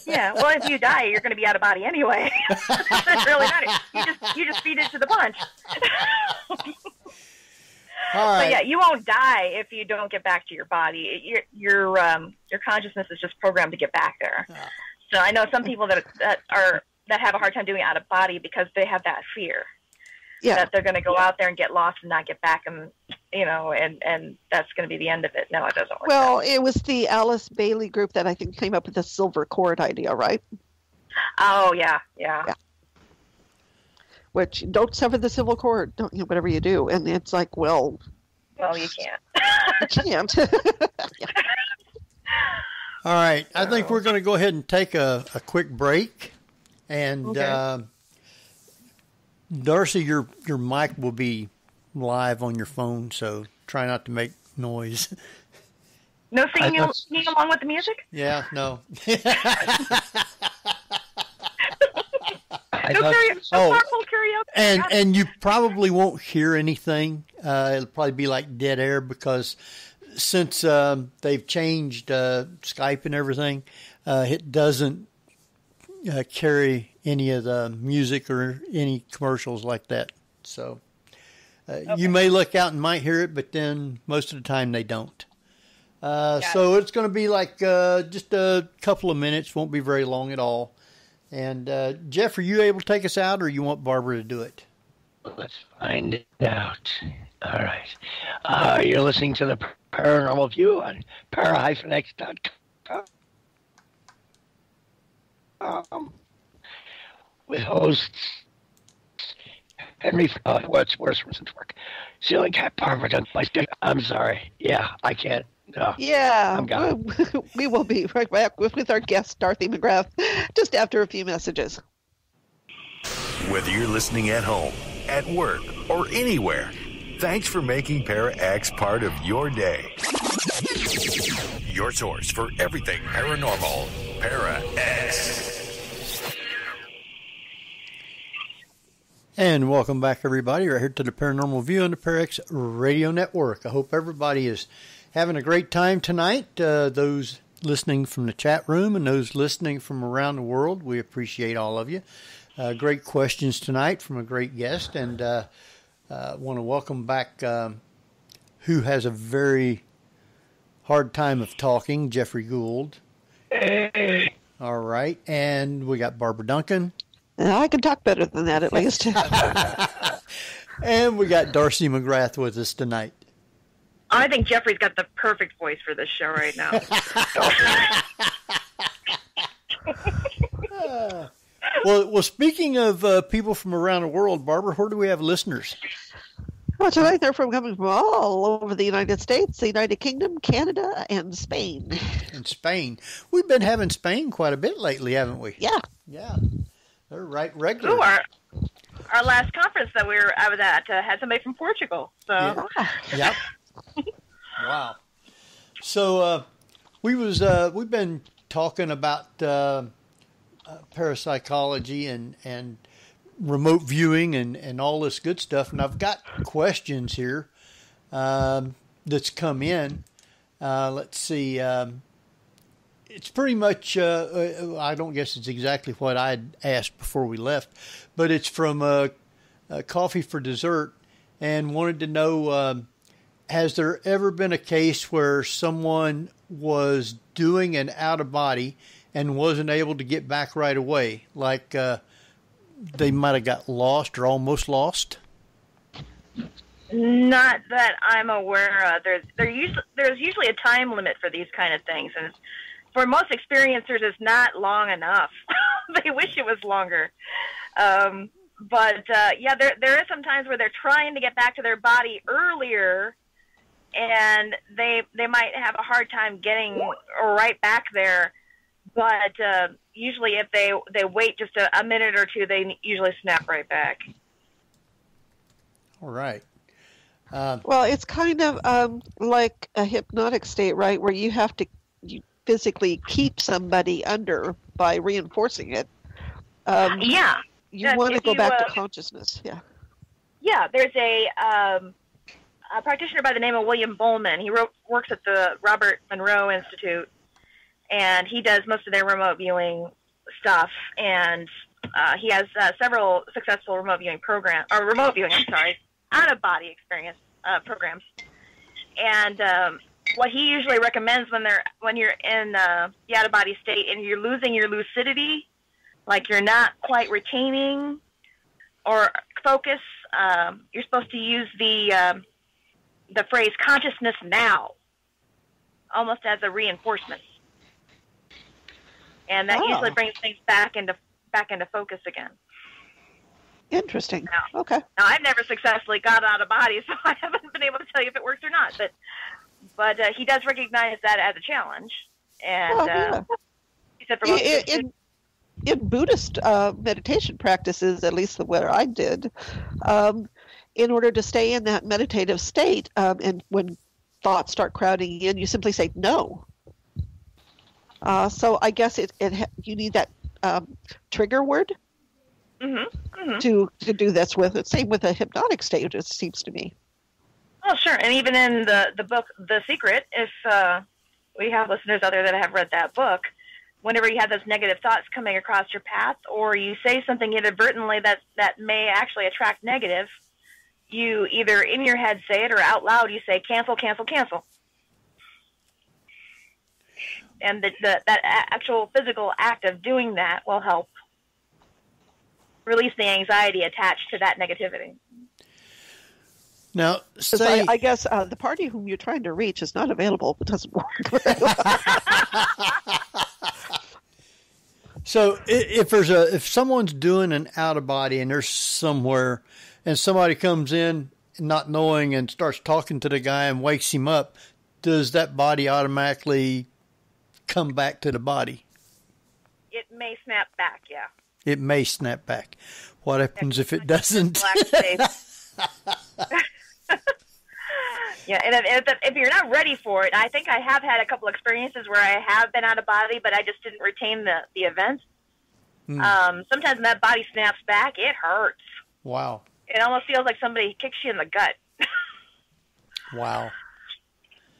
Yeah, well, if you die, you're going to be out of body anyway. It doesn't really matter. You just feed it to the punch. All right. So yeah, you won't die if you don't get back to your body. Your consciousness is just programmed to get back there. So I know some people that have a hard time doing it out of body because they have that fear that they're going to go out there and get lost and not get back, and that's going to be the end of it. No, it doesn't work. Well, it was the Alice Bailey group that I think came up with the silver cord idea, right? Oh yeah. Which, don't sever the silver cord, don't you? Whatever you do, and it's like, well, you can't. You can't. All right, I think we're going to go ahead and take a quick break, and Darcie, your mic will be live on your phone, so try not to make noise. No singing along with the music? Yeah, no. And you probably won't hear anything. It'll probably be like dead air, because since they've changed Skype and everything, it doesn't carry any of the music or any commercials like that. So you may look out and might hear it, but then most of the time they don't. So it's going to be like just a couple of minutes. Won't be very long at all. And Jeff, are you able to take us out, or you want Barbara to do it? Let's find it out. All right. You're listening to the Paranormal View on para-x.com with hosts Henry. What's worse from work? Ceiling Cat Barbara done. I'm sorry. Yeah, I can't. No, yeah, we will be right back with our guest, Darcie McGrath, just after a few messages. Whether you're listening at home, at work, or anywhere, thanks for making Para-X part of your day. Your source for everything paranormal, Para-X. And welcome back, everybody, right here to the Paranormal View on the Para-X Radio Network. I hope everybody is having a great time tonight. Those listening from the chat room and those listening from around the world, we appreciate all of you. Great questions tonight from a great guest, and want to welcome back who has a very hard time of talking, Jeffrey Gould. Hey. All right, and we got Barbara Duncan. I can talk better than that, at least. And we got Darcie McGrath with us tonight. I think Jeffrey's got the perfect voice for this show right now. Well, speaking of people from around the world, Barbara, where do we have listeners? Well, tonight they're coming from all over the United States, the United Kingdom, Canada, and Spain. And Spain. We've been having Spain quite a bit lately, haven't we? Yeah. Yeah. They're right regular. Ooh, our last conference that I was at had somebody from Portugal. So. Yeah. Yep. Wow. So we've been talking about parapsychology and remote viewing and all this good stuff. And I've got questions here that's come in. Let's see. It's pretty much, I don't guess it's exactly what I'd asked before we left, but it's from Coffee for Dessert, and wanted to know, has there ever been a case where someone was doing an out-of-body and wasn't able to get back right away? Like they might have got lost or almost lost? Not that I'm aware of. There's usually a time limit for these kind of things, and for most experiencers, it's not long enough. They wish it was longer. But there is some times where they're trying to get back to their body earlier, and they might have a hard time getting right back there. But usually if they wait just a minute or two, they usually snap right back. All right. Well, it's kind of like a hypnotic state, right, where you have to physically keep somebody under by reinforcing it. You want to go back to consciousness. Yeah, there's a practitioner by the name of William Bowman. He works at the Robert Monroe Institute, and he does most of their remote viewing stuff. And he has several successful remote viewing out-of-body experience programs. And what he usually recommends when you're in the out-of-body state and you're losing your lucidity, like you're not quite retaining or focus, you're supposed to use the phrase "consciousness now," almost as a reinforcement, and that usually brings things back into focus again. Interesting. Now, okay. Now, I've never successfully got out of body, so I haven't been able to tell you if it works or not. But he does recognize that as a challenge, and he said for most in Buddhist meditation practices, at least where I did, in order to stay in that meditative state, and when thoughts start crowding in, you simply say no. So I guess you need that trigger word to do this with. It's same with a hypnotic state, it seems to me. Oh, sure. And even in the book, The Secret, if we have listeners out there that have read that book, whenever you have those negative thoughts coming across your path, or you say something inadvertently that may actually attract negative, you either in your head say it or out loud you say, cancel, cancel, cancel. And that actual physical act of doing that will help release the anxiety attached to that negativity. Now, I guess the party whom you're trying to reach is not available. It doesn't work very well. So if someone's doing an out of body and they're somewhere and somebody comes in not knowing and starts talking to the guy and wakes him up, does that body automatically come back to the body? It may snap back, yeah. It may snap back. What happens if it doesn't? Yeah, and if you're not ready for it, I think I have had a couple experiences where I have been out of body, but I just didn't retain the event. Sometimes when that body snaps back, it hurts. Wow. It almost feels like somebody kicks you in the gut. Wow.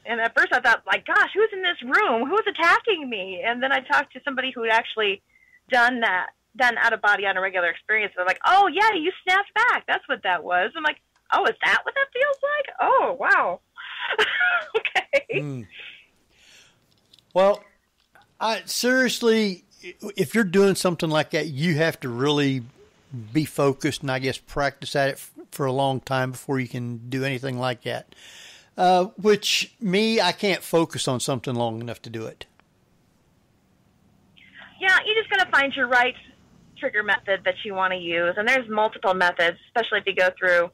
And at first I thought, like, gosh, who's in this room? Who's attacking me? And then I talked to somebody who had actually done out of body on a regular experience. They're like, oh, yeah, you snapped back. That's what that was. I'm like, oh, is that what that feels like? Oh, wow. Okay. Well, seriously, if you're doing something like that, you have to really be focused and I guess practice at it for a long time before you can do anything like that. I can't focus on something long enough to do it. Yeah, you just got to find your right trigger method that you want to use. And there's multiple methods, especially if you go through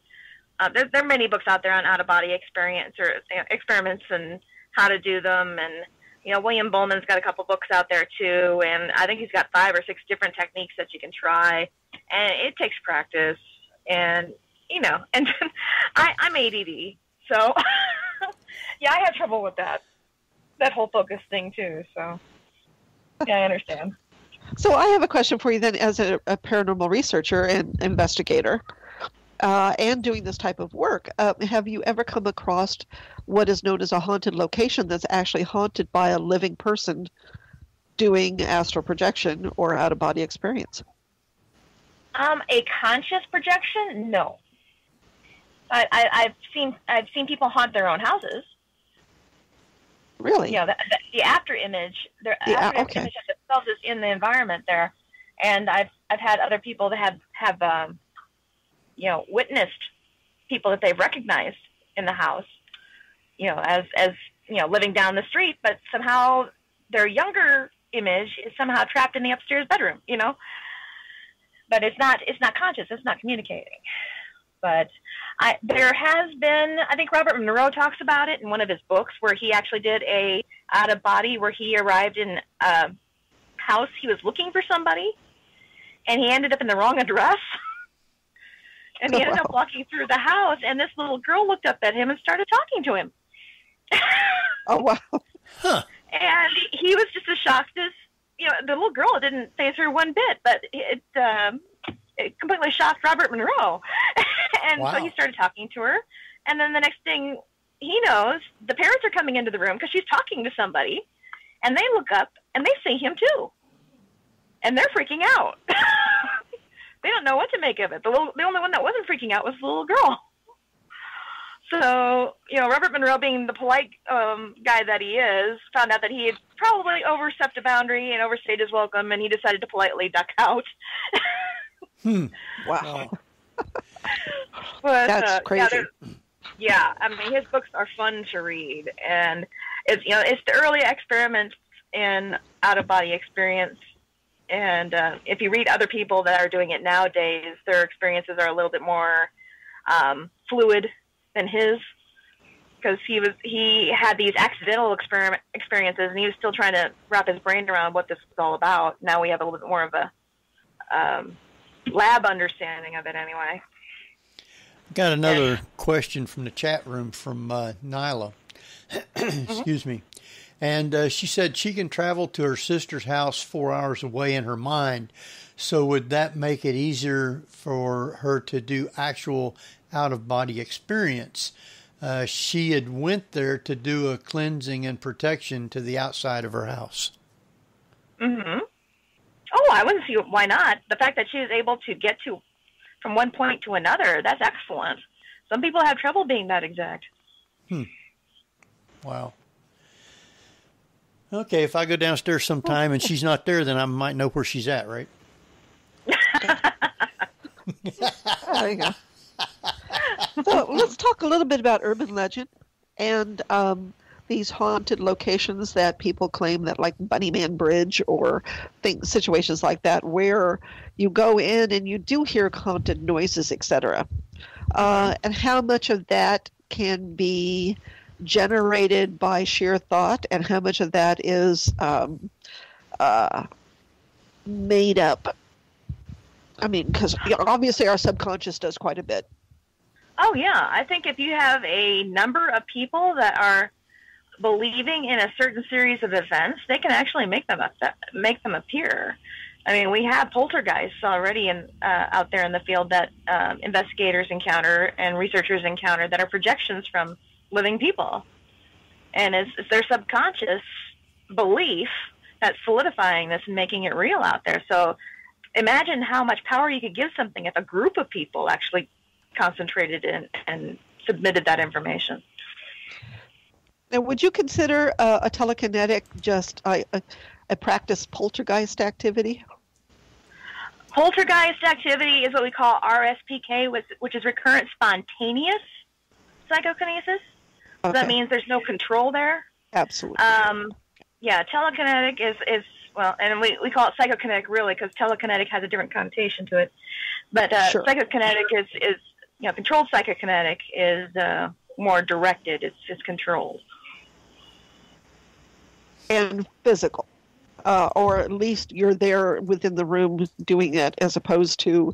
there are many books out there on out-of-body experience or experiments and how to do them. And, William Bowman's got a couple books out there, too. And I think he's got 5 or 6 different techniques that you can try. And it takes practice. And, and I'm ADD. So, yeah, I have trouble with that whole focus thing, too. So, yeah, I understand. So I have a question for you then, as a paranormal researcher and investigator, and doing this type of work. Have you ever come across what is known as a haunted location that's actually haunted by a living person doing astral projection or out-of-body experience? A conscious projection? No. I've seen people haunt their own houses. Really? Yeah, the after image, image of themselves is in the environment there, and I've had other people that have witnessed people that they've recognized in the house, as living down the street, but somehow their younger image is somehow trapped in the upstairs bedroom, but it's not conscious, it's not communicating. But there has been, I think Robert Monroe talks about it in one of his books, where he actually did a out of body where he arrived in a house. He was looking for somebody, and he ended up in the wrong address. And he ended up walking through the house, and this little girl looked up at him and started talking to him. Oh, wow. Huh. And he was just as shocked as, the little girl. It didn't faze her one bit, but it completely shocked Robert Monroe. And wow. So he started talking to her. And then the next thing he knows, the parents are coming into the room because she's talking to somebody. And they look up and they see him too. And they're freaking out. They don't know what to make of it. The only one that wasn't freaking out was the little girl. So, Robert Monroe, being the polite guy that he is, found out that he had probably overstepped a boundary and overstayed his welcome, and he decided to politely duck out. Wow. But, that's crazy. Yeah, I mean, his books are fun to read, and it's the early experiments in out-of-body experience. And if you read other people that are doing it nowadays, their experiences are a little bit more fluid than his, because he had these accidental experiences, and he was still trying to wrap his brain around what this was all about. Now we have a little bit more of a lab understanding of it anyway. Got another question from the chat room from Nyla. Excuse me. And she said she can travel to her sister's house 4 hours away in her mind. So would that make it easier for her to do actual out-of-body experience? She had went there to do a cleansing and protection to the outside of her house. Mm-hmm. Oh, I wouldn't see why not. The fact that she was able to get to from one point to another, that's excellent. Some people have trouble being that exact. Wow. Okay, if I go downstairs sometime and she's not there, then I might know where she's at, right? There you go. So let's talk a little bit about urban legend and these haunted locations that people claim, that like Bunnyman Bridge or situations like that, where you go in and you do hear haunted noises, etc. And how much of that can be generated by sheer thought, and how much of that is made up? I mean, because obviously our subconscious does quite a bit. Oh, yeah. I think if you have a number of people that are believing in a certain series of events, they can actually make them appear. I mean, we have poltergeists already out there in the field that investigators encounter and researchers encounter that are projections from living people. And it's their subconscious belief that's solidifying this and making it real out there. So imagine how much power you could give something if a group of people actually concentrated in and submitted that information. Now, would you consider a telekinetic just a practice poltergeist activity? Poltergeist activity is what we call RSPK, which is recurrent spontaneous psychokinesis. So that means there's no control there. Absolutely. Yeah, telekinetic is well, and we call it psychokinetic really because telekinetic has a different connotation to it. But Sure. Psychokinetic is controlled psychokinetic is more directed. It's just controlled. And physical. Or at least you're there within the room doing it, as opposed to,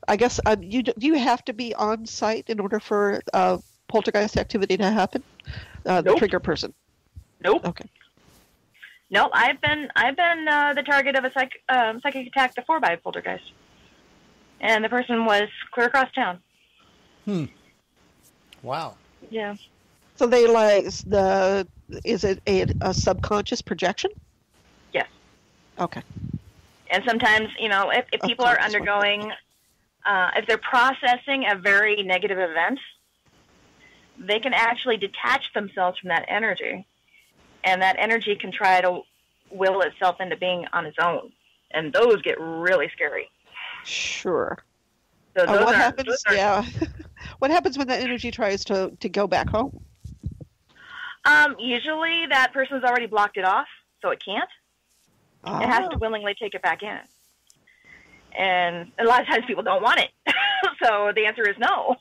I guess, do you have to be on site in order for poltergeist activity to happen? The Nope. trigger person. Nope. Okay. No, I've been the target of a psychic attack before by a poltergeist, and the person was clear across town. Wow. Yeah. So they is it a subconscious projection? Yes. Okay. And sometimes, if people are undergoing, if they're processing a very negative event, they can actually detach themselves from that energy. And that energy can try to will itself into being on its own. And those get really scary. Sure. So what happens? Yeah. What happens when that energy tries to go back home? Usually that person's already blocked it off, so it can't. Oh. It has to willingly take it back in. And a lot of times people don't want it. So the answer is no.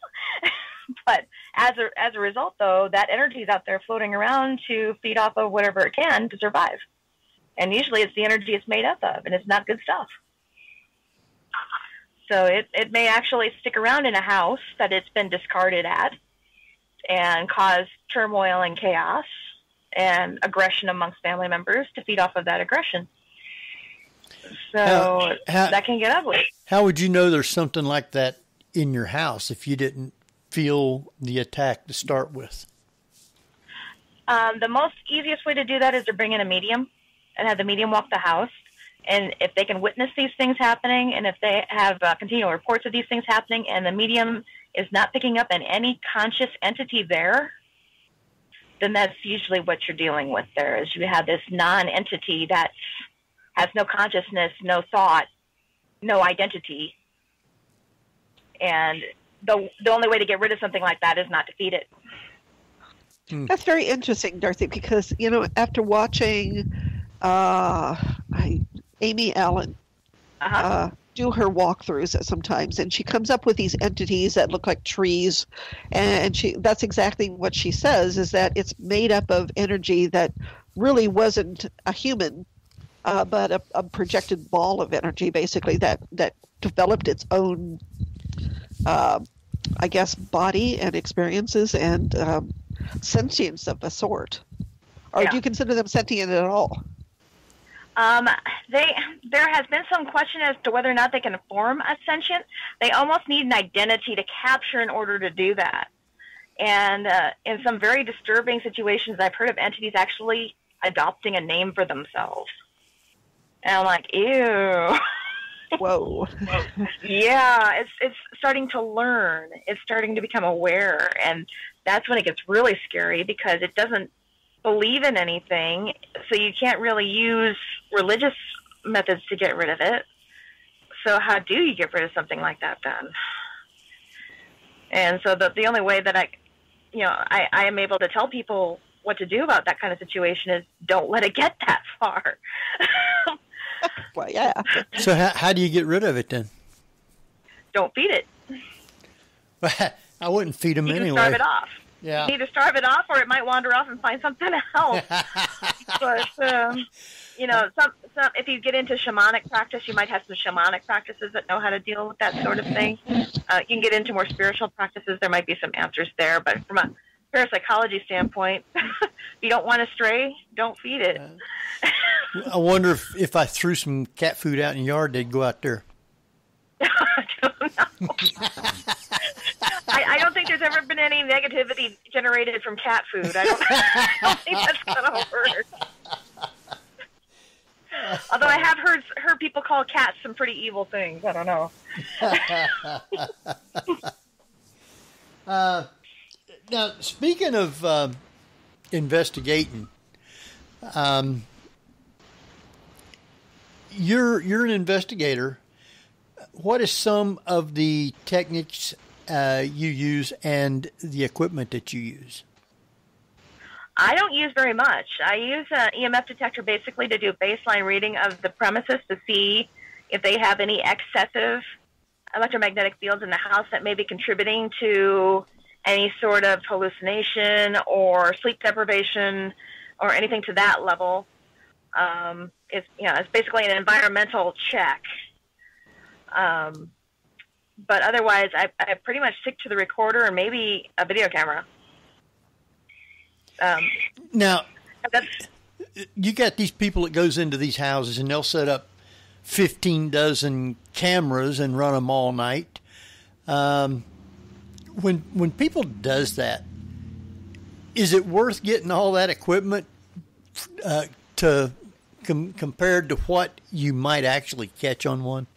But as a result, though, that energy is out there floating around to feed off of whatever it can to survive. And usually it's the energy it's made up of, and it's not good stuff. So it may actually stick around in a house that it's been discarded at and cause turmoil and chaos and aggression amongst family members to feed off of that aggression. So that can get ugly. How would you know there's something like that in your house if you didn't feel the attack to start with? The most easiest way to do that is to bring in a medium and have the medium walk the house. And if they can witness these things happening, and if they have continual reports of these things happening, and the medium is not picking up on any conscious entity there, then that's usually what you're dealing with there, is you have this non-entity that has no consciousness, no thought, no identity. And the only way to get rid of something like that is not to feed it. That's very interesting, Darcie, because, after watching Amy Allen do her walkthroughs sometimes, and she comes up with these entities that look like trees, and that's exactly what she says, is that it's made up of energy that really wasn't a human, but a projected ball of energy, basically, that developed its own, body and experiences and sentience of a sort. Or do you consider them sentient at all? There has been some question as to whether or not they can form a sentient. They almost need an identity to capture in order to do that. And in some very disturbing situations, I've heard of entities actually adopting a name for themselves. And I'm like, ew. Whoa. Yeah, it's starting to learn. It's starting to become aware. And that's when it gets really scary, because it doesn't believe in anything, so you can't really use religious methods to get rid of it. So how do you get rid of something like that then? And so the only way that I am able to tell people what to do about that kind of situation is don't let it get that far. Well, yeah. So how do you get rid of it then? Don't feed it. I wouldn't feed them anyway. You starve it off. Yeah. You either starve it off, or it might wander off and find something else. But some if you get into shamanic practice, you might have some shamanic practices that know how to deal with that sort of thing. You can get into more spiritual practices. There might be some answers there, but from a parapsychology standpoint, if you don't want to stray, don't feed it. I wonder if I threw some cat food out in the yard, they'd go out there. I don't know. I don't think there's ever been any negativity generated from cat food. I don't think that's going to work. Although I have heard people call cats some pretty evil things. I don't know. Now, speaking of investigating, you're an investigator. What is some of the techniques you use and the equipment that you use? I don't use very much. I use an EMF detector basically to do a baseline reading of the premises to see if they have any excessive electromagnetic fields in the house that may be contributing to any sort of hallucination or sleep deprivation or anything to that level. It's basically an environmental check. But otherwise, I pretty much stick to the recorder and maybe a video camera. Now, you got these people that goes into these houses and they'll set up 15 dozen cameras and run them all night. When people does that, is it worth getting all that equipment compared to what you might actually catch on one?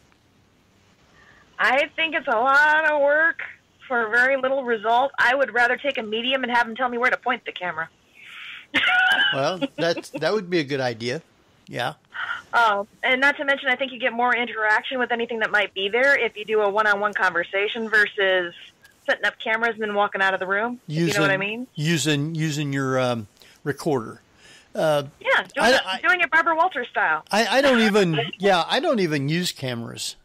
I think it's a lot of work for very little result. I would rather take a medium and have them tell me where to point the camera. Well, that would be a good idea. Yeah. And not to mention, I think you get more interaction with anything that might be there if you do a one-on-one conversation versus setting up cameras and then walking out of the room. You know what I mean? Using your recorder. Doing it Barbara Walters style. I don't even use cameras.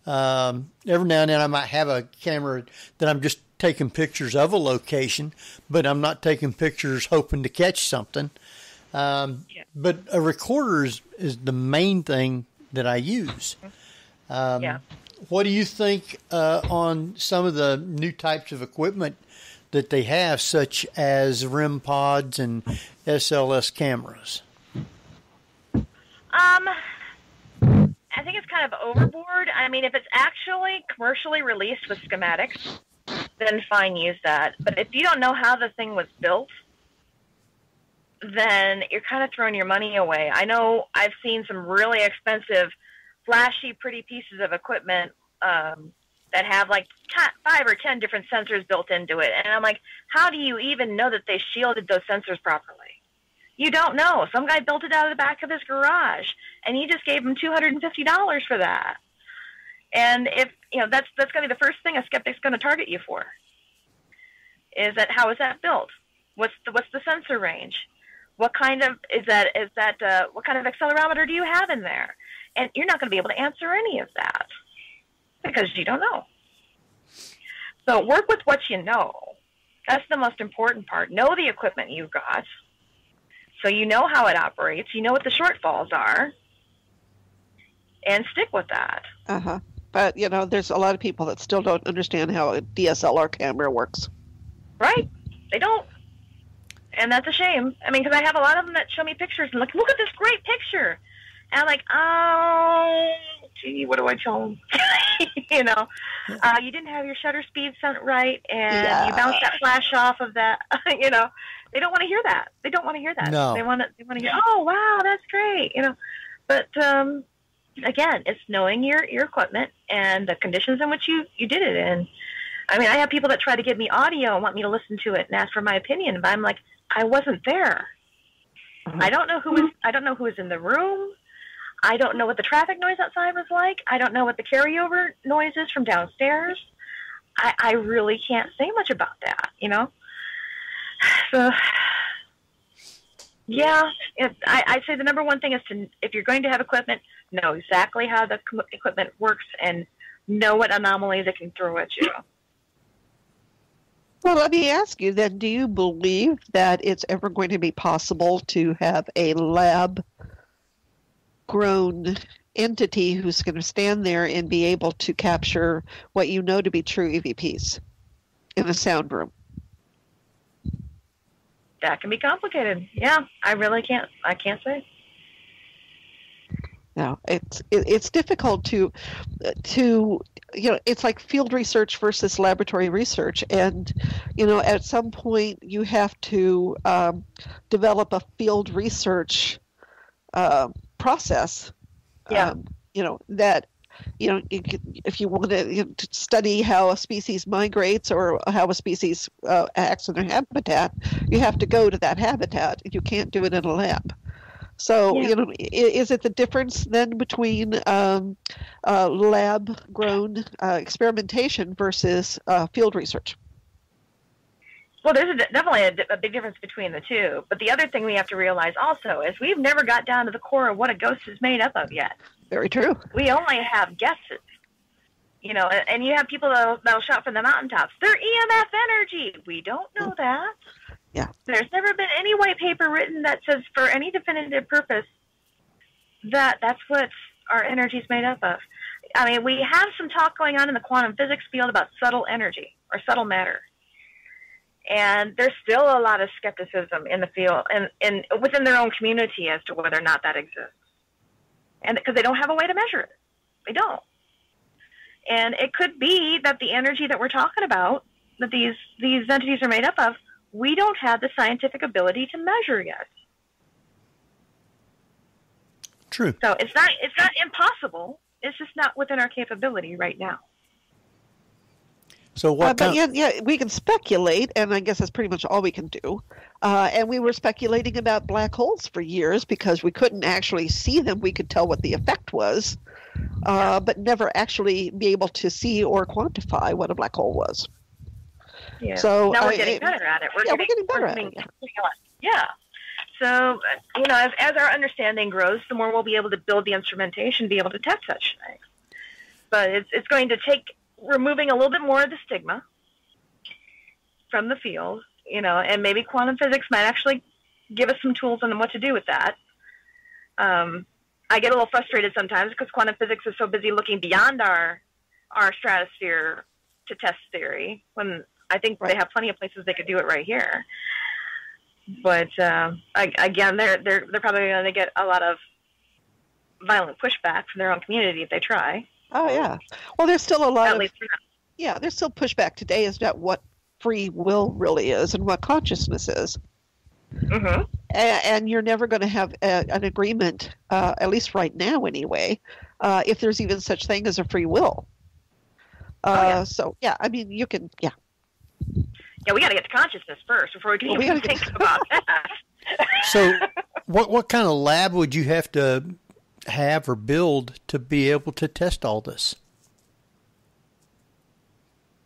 Every now and then I might have a camera that I'm just taking pictures of a location, but I'm not taking pictures hoping to catch something. But a recorder is the main thing that I use. What do you think on some of the new types of equipment that they have, such as REM pods and SLS cameras? I think it's kind of overboard. I mean, if it's actually commercially released with schematics, then fine, use that. But if you don't know how the thing was built, then you're kind of throwing your money away. I know I've seen some really expensive, flashy, pretty pieces of equipment that have like 5 or 10 different sensors built into it. And I'm like, how do you even know that they shielded those sensors properly? You don't know. Some guy built it out of the back of his garage, and he just gave him $250 for that. And if that's going to be the first thing a skeptic's going to target you for. Is that how is that built? What's the sensor range? What kind of what kind of accelerometer do you have in there? And you're not going to be able to answer any of that because you don't know. So work with what you know. That's the most important part. Know the equipment you've got. So you know how it operates, you know what the shortfalls are, and stick with that. But, there's a lot of people that still don't understand how a DSLR camera works. Right. They don't. And that's a shame. I mean, because I have a lot of them that show me pictures and like, look at this great picture. And I'm like, oh, gee, what do I tell them? You didn't have your shutter speed set right, and you bounced that flash off of that, They don't want to hear that. They don't want to hear that. No. They want to hear, oh, wow, that's great. But again, it's knowing your equipment and the conditions in which you did it in. I mean, I have people that try to give me audio and want me to listen to it and ask for my opinion, but I'm like, I wasn't there. I don't know who was in the room. I don't know what the traffic noise outside was like. I don't know what the carryover noise is from downstairs. I really can't say much about that, So, I'd say the number one thing is if you're going to have equipment, know exactly how the equipment works and know what anomalies it can throw at you. Well, let me ask you then, do you believe that it's ever going to be possible to have a lab-grown entity who's going to stand there and be able to capture what you know to be true EVPs in a sound room? That can be complicated. Yeah, I can't say. No, it's difficult to it's like field research versus laboratory research, and at some point you have to develop a field research process. That if you want to study how a species migrates or how a species acts in their habitat, you have to go to that habitat. You can't do it in a lab. So, is it the difference then between lab-grown experimentation versus field research? Well, there's definitely a big difference between the two. But the other thing we have to realize also is we've never got down to the core of what a ghost is made up of yet. Very true. We only have guesses. And you have people that'll shout from the mountaintops, they're EMF energy. We don't know that. Yeah. There's never been any white paper written that says for any definitive purpose that's what our energy is made up of. I mean, we have some talk going on in the quantum physics field about subtle energy or subtle matter. And there's still a lot of skepticism in the field and within their own community as to whether or not that exists. And because they don't have a way to measure it. They don't. And it could be that the energy that we're talking about, that these entities are made up of, we don't have the scientific ability to measure yet. True. So it's not impossible. It's just not within our capability right now. So what? But yeah, we can speculate, and I guess that's pretty much all we can do. And we were speculating about black holes for years because we couldn't actually see them. We could tell what the effect was, but never actually be able to see or quantify what a black hole was. Yeah. So now we're getting better at it. We're getting better at it. Yeah. So, as our understanding grows, the more we'll be able to build the instrumentation, be able to test such things. But it's going to take removing a little bit more of the stigma from the field, and maybe quantum physics might actually give us some tools on what to do with that. I get a little frustrated sometimes because quantum physics is so busy looking beyond our stratosphere to test theory, when I think they have plenty of places they could do it right here. But again, they're probably going to get a lot of violent pushback from their own community if they try. Oh yeah. Well, there's still a lot At of least for now. there's still pushback today as about what free will really is and what consciousness is. Mm-hmm. And you're never going to have an agreement, at least right now anyway, if there's even such thing as a free will. So I mean, you can Yeah, we got to get to consciousness first before we can even think about that. So, what kind of lab would you have to have or build to be able to test all this?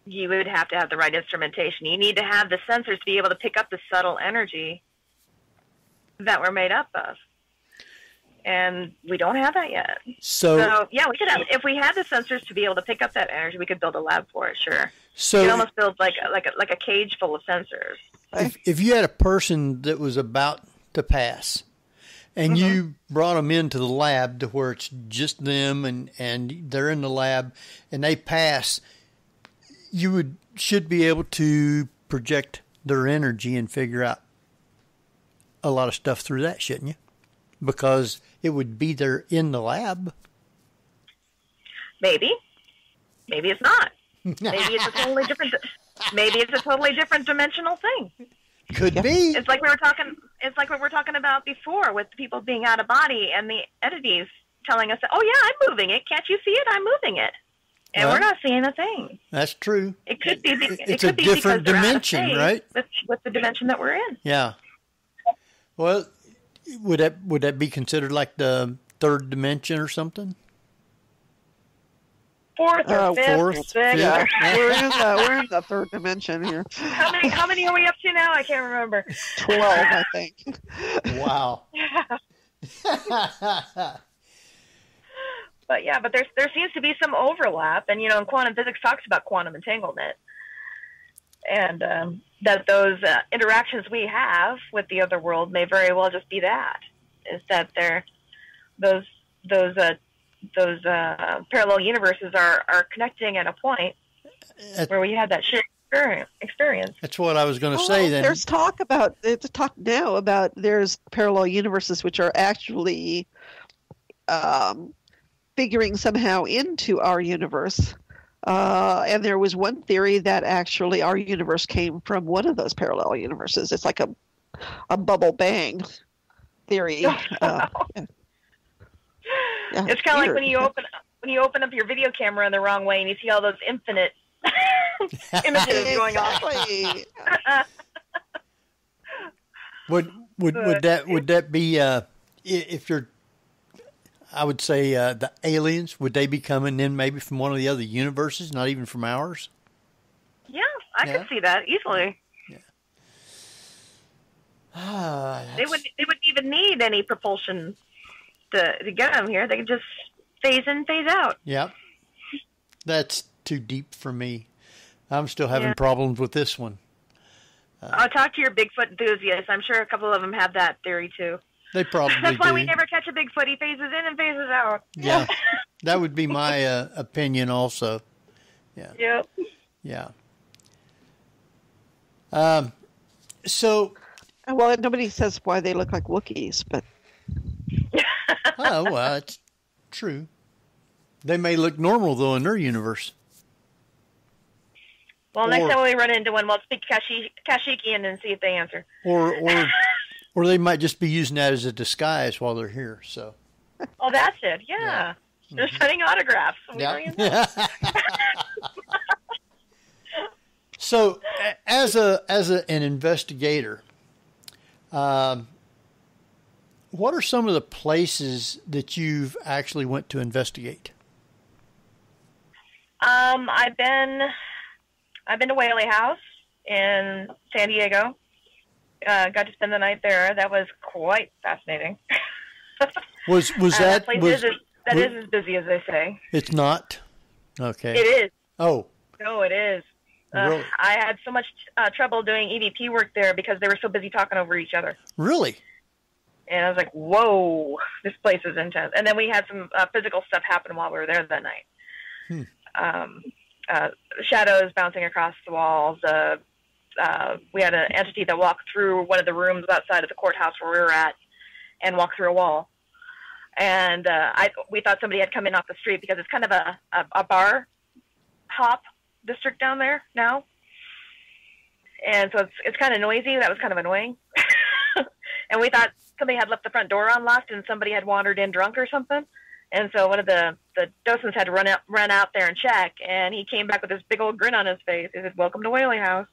You would have to have the right instrumentation. You need to have the sensors to be able to pick up the subtle energy that we're made up of. And we don't have that yet. So yeah, we could have, if we had the sensors to be able to pick up that energy, we could build a lab for it, sure. So you could almost build like a cage full of sensors. If you had a person that was about to pass, and you brought them into the lab to where it's just them and they're in the lab and they pass, you should be able to project their energy and figure out a lot of stuff through that, shouldn't you? Because it would be there in the lab. Maybe it's not. Maybe it's a totally different. Maybe it's a totally different dimensional thing. Could be. It's like we were talking. It's like what we were talking about before with people being out of body and the entities telling us, "Oh yeah, I'm moving it. Can't you see it? I'm moving it." And we're not seeing a thing. That's true. It could be. It's a different dimension, right? With the dimension that we're in. Yeah. Well, would that be considered like the third dimension or something? Fourth or fifth. Fourth, sixth. yeah. We're in the third dimension here. How many are we up to now? I can't remember. 12, I think. Wow. But there seems to be some overlap, and and quantum physics talks about quantum entanglement, and that those interactions we have with the other world may very well just be that. Is that those parallel universes are connecting at a point where we had that shared experience. That's what I was going to say. Then There's talk now about there's parallel universes which are actually figuring somehow into our universe. And there was one theory that actually our universe came from one of those parallel universes. It's like a bubble bang theory. Yeah. It's kind of like when you open up your video camera in the wrong way and you see all those infinite images going off. Would that be if you're? I would say the aliens, would they be coming in maybe from one of the other universes, not even from ours? Yeah, I could see that easily. Yeah. They wouldn't even need any propulsion to get them here. They could just phase in, phase out. Yep. That's too deep for me. I'm still having problems with this one. I'll talk to your Bigfoot enthusiasts. I'm sure a couple of them have that theory too. They probably That's why do. we never catch a Bigfoot. He phases in and phases out. Yeah. That would be my opinion also. Yeah. Yep. Yeah. So, Well, nobody says why they look like Wookiees, but oh, well, it's true. They may look normal, though, in their universe. Well, next time we run into one, we'll speak Kashikian and see if they answer. Or they might just be using that as a disguise while they're here. So. Oh, that's it. Yeah. They're signing autographs. Yeah. So, as an investigator, what are some of the places that you've actually went to investigate? I've been to Whaley House in San Diego. Got to spend the night there. That was quite fascinating. Was that place is as busy as they say. It's not? Okay. It is. Oh. No, it is. Really? I had so much trouble doing EVP work there because they were so busy talking over each other. Really? And I was like, whoa, this place is intense. And then we had some physical stuff happen while we were there that night. Shadows bouncing across the walls. We had an entity that walked through one of the rooms outside of the courthouse where we were at and walked through a wall. And we thought somebody had come in off the street because it's kind of a bar hop district down there now. And so it's kind of noisy. That was kind of annoying. And we thought somebody had left the front door unlocked and somebody had wandered in drunk or something. And so one of the docents had to run out there and check. And he came back with this big old grin on his face. He said, "Welcome to Whaley House."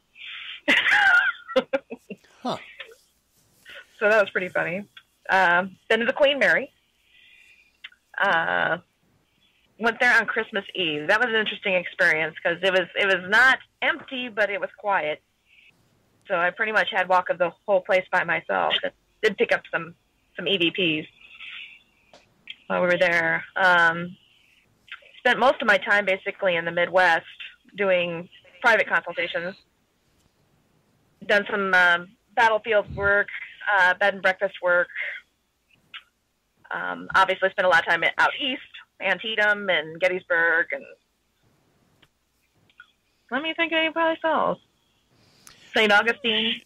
Huh. So that was pretty funny. Then to the Queen Mary. Went there on Christmas Eve. That was an interesting experience because it was not empty, but it was quiet. So I pretty much had walk of the whole place by myself. I did pick up some EVPs while we were there. Spent most of my time basically in the Midwest doing private consultations. Done some battlefield work, bed and breakfast work. Obviously spent a lot of time out east, Antietam and Gettysburg, and let me think of anybody else. St. Augustine.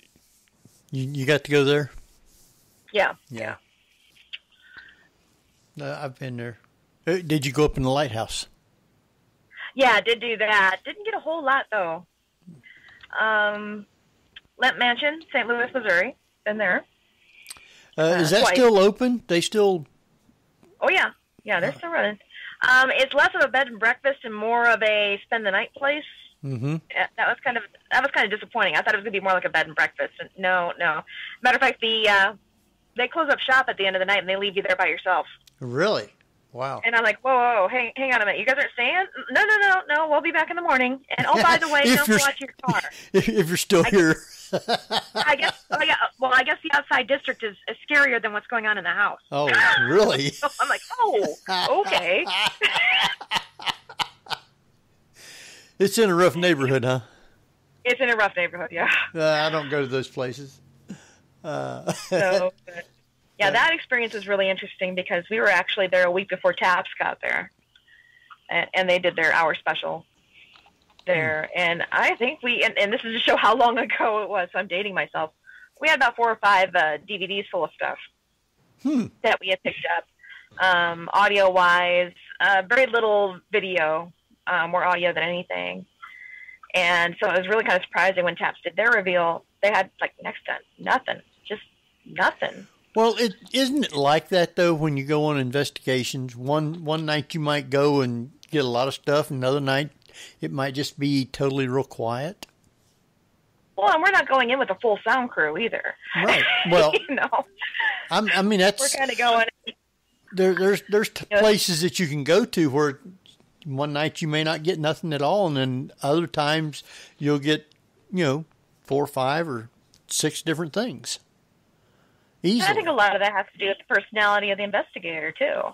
You got to go there? Yeah. I've been there. Did you go up in the lighthouse? Yeah, I did do that. Didn't get a whole lot, though. Lemp Mansion, St. Louis, Missouri. Been there. Is that twice. still open? They still... Oh, yeah. Yeah, they're still running. It's less of a bed and breakfast and more of a spend the night place. Mm-hmm. That was kind of disappointing. I thought it was going to be more like a bed and breakfast. No. Matter of fact, they close up shop at the end of the night and they leave you there by yourself. Really? Wow. And I'm like, whoa, hang on a minute. You guys aren't staying? No. We'll be back in the morning. And oh, by the way, don't go out to your car. If you're still here. I guess the outside district is scarier than what's going on in the house. Oh, really? So I'm like, oh, okay. It's in a rough neighborhood, huh? It's in a rough neighborhood, yeah. I don't go to those places. That experience was really interesting because we were actually there a week before TAPS got there. And they did their hour special there. And I think and this is to show how long ago it was, so I'm dating myself. We had about 4 or 5 DVDs full of stuff that we had picked up. Audio-wise, very little video, more audio than anything. And so it was really kind of surprising when TAPS did their reveal. They had, next to nothing, just nothing. Well, isn't it like that, though, when you go on investigations? One night you might go and get a lot of stuff, and another night it might just be totally real quiet. Well, and we're not going in with a full sound crew either. Right. Well, I mean, that's... We're kind of going... There's places that you can go to where one night you may not get nothing at all, and then other times you'll get, 4 or 5 or 6 different things. Easily. I think a lot of that has to do with the personality of the investigator, too.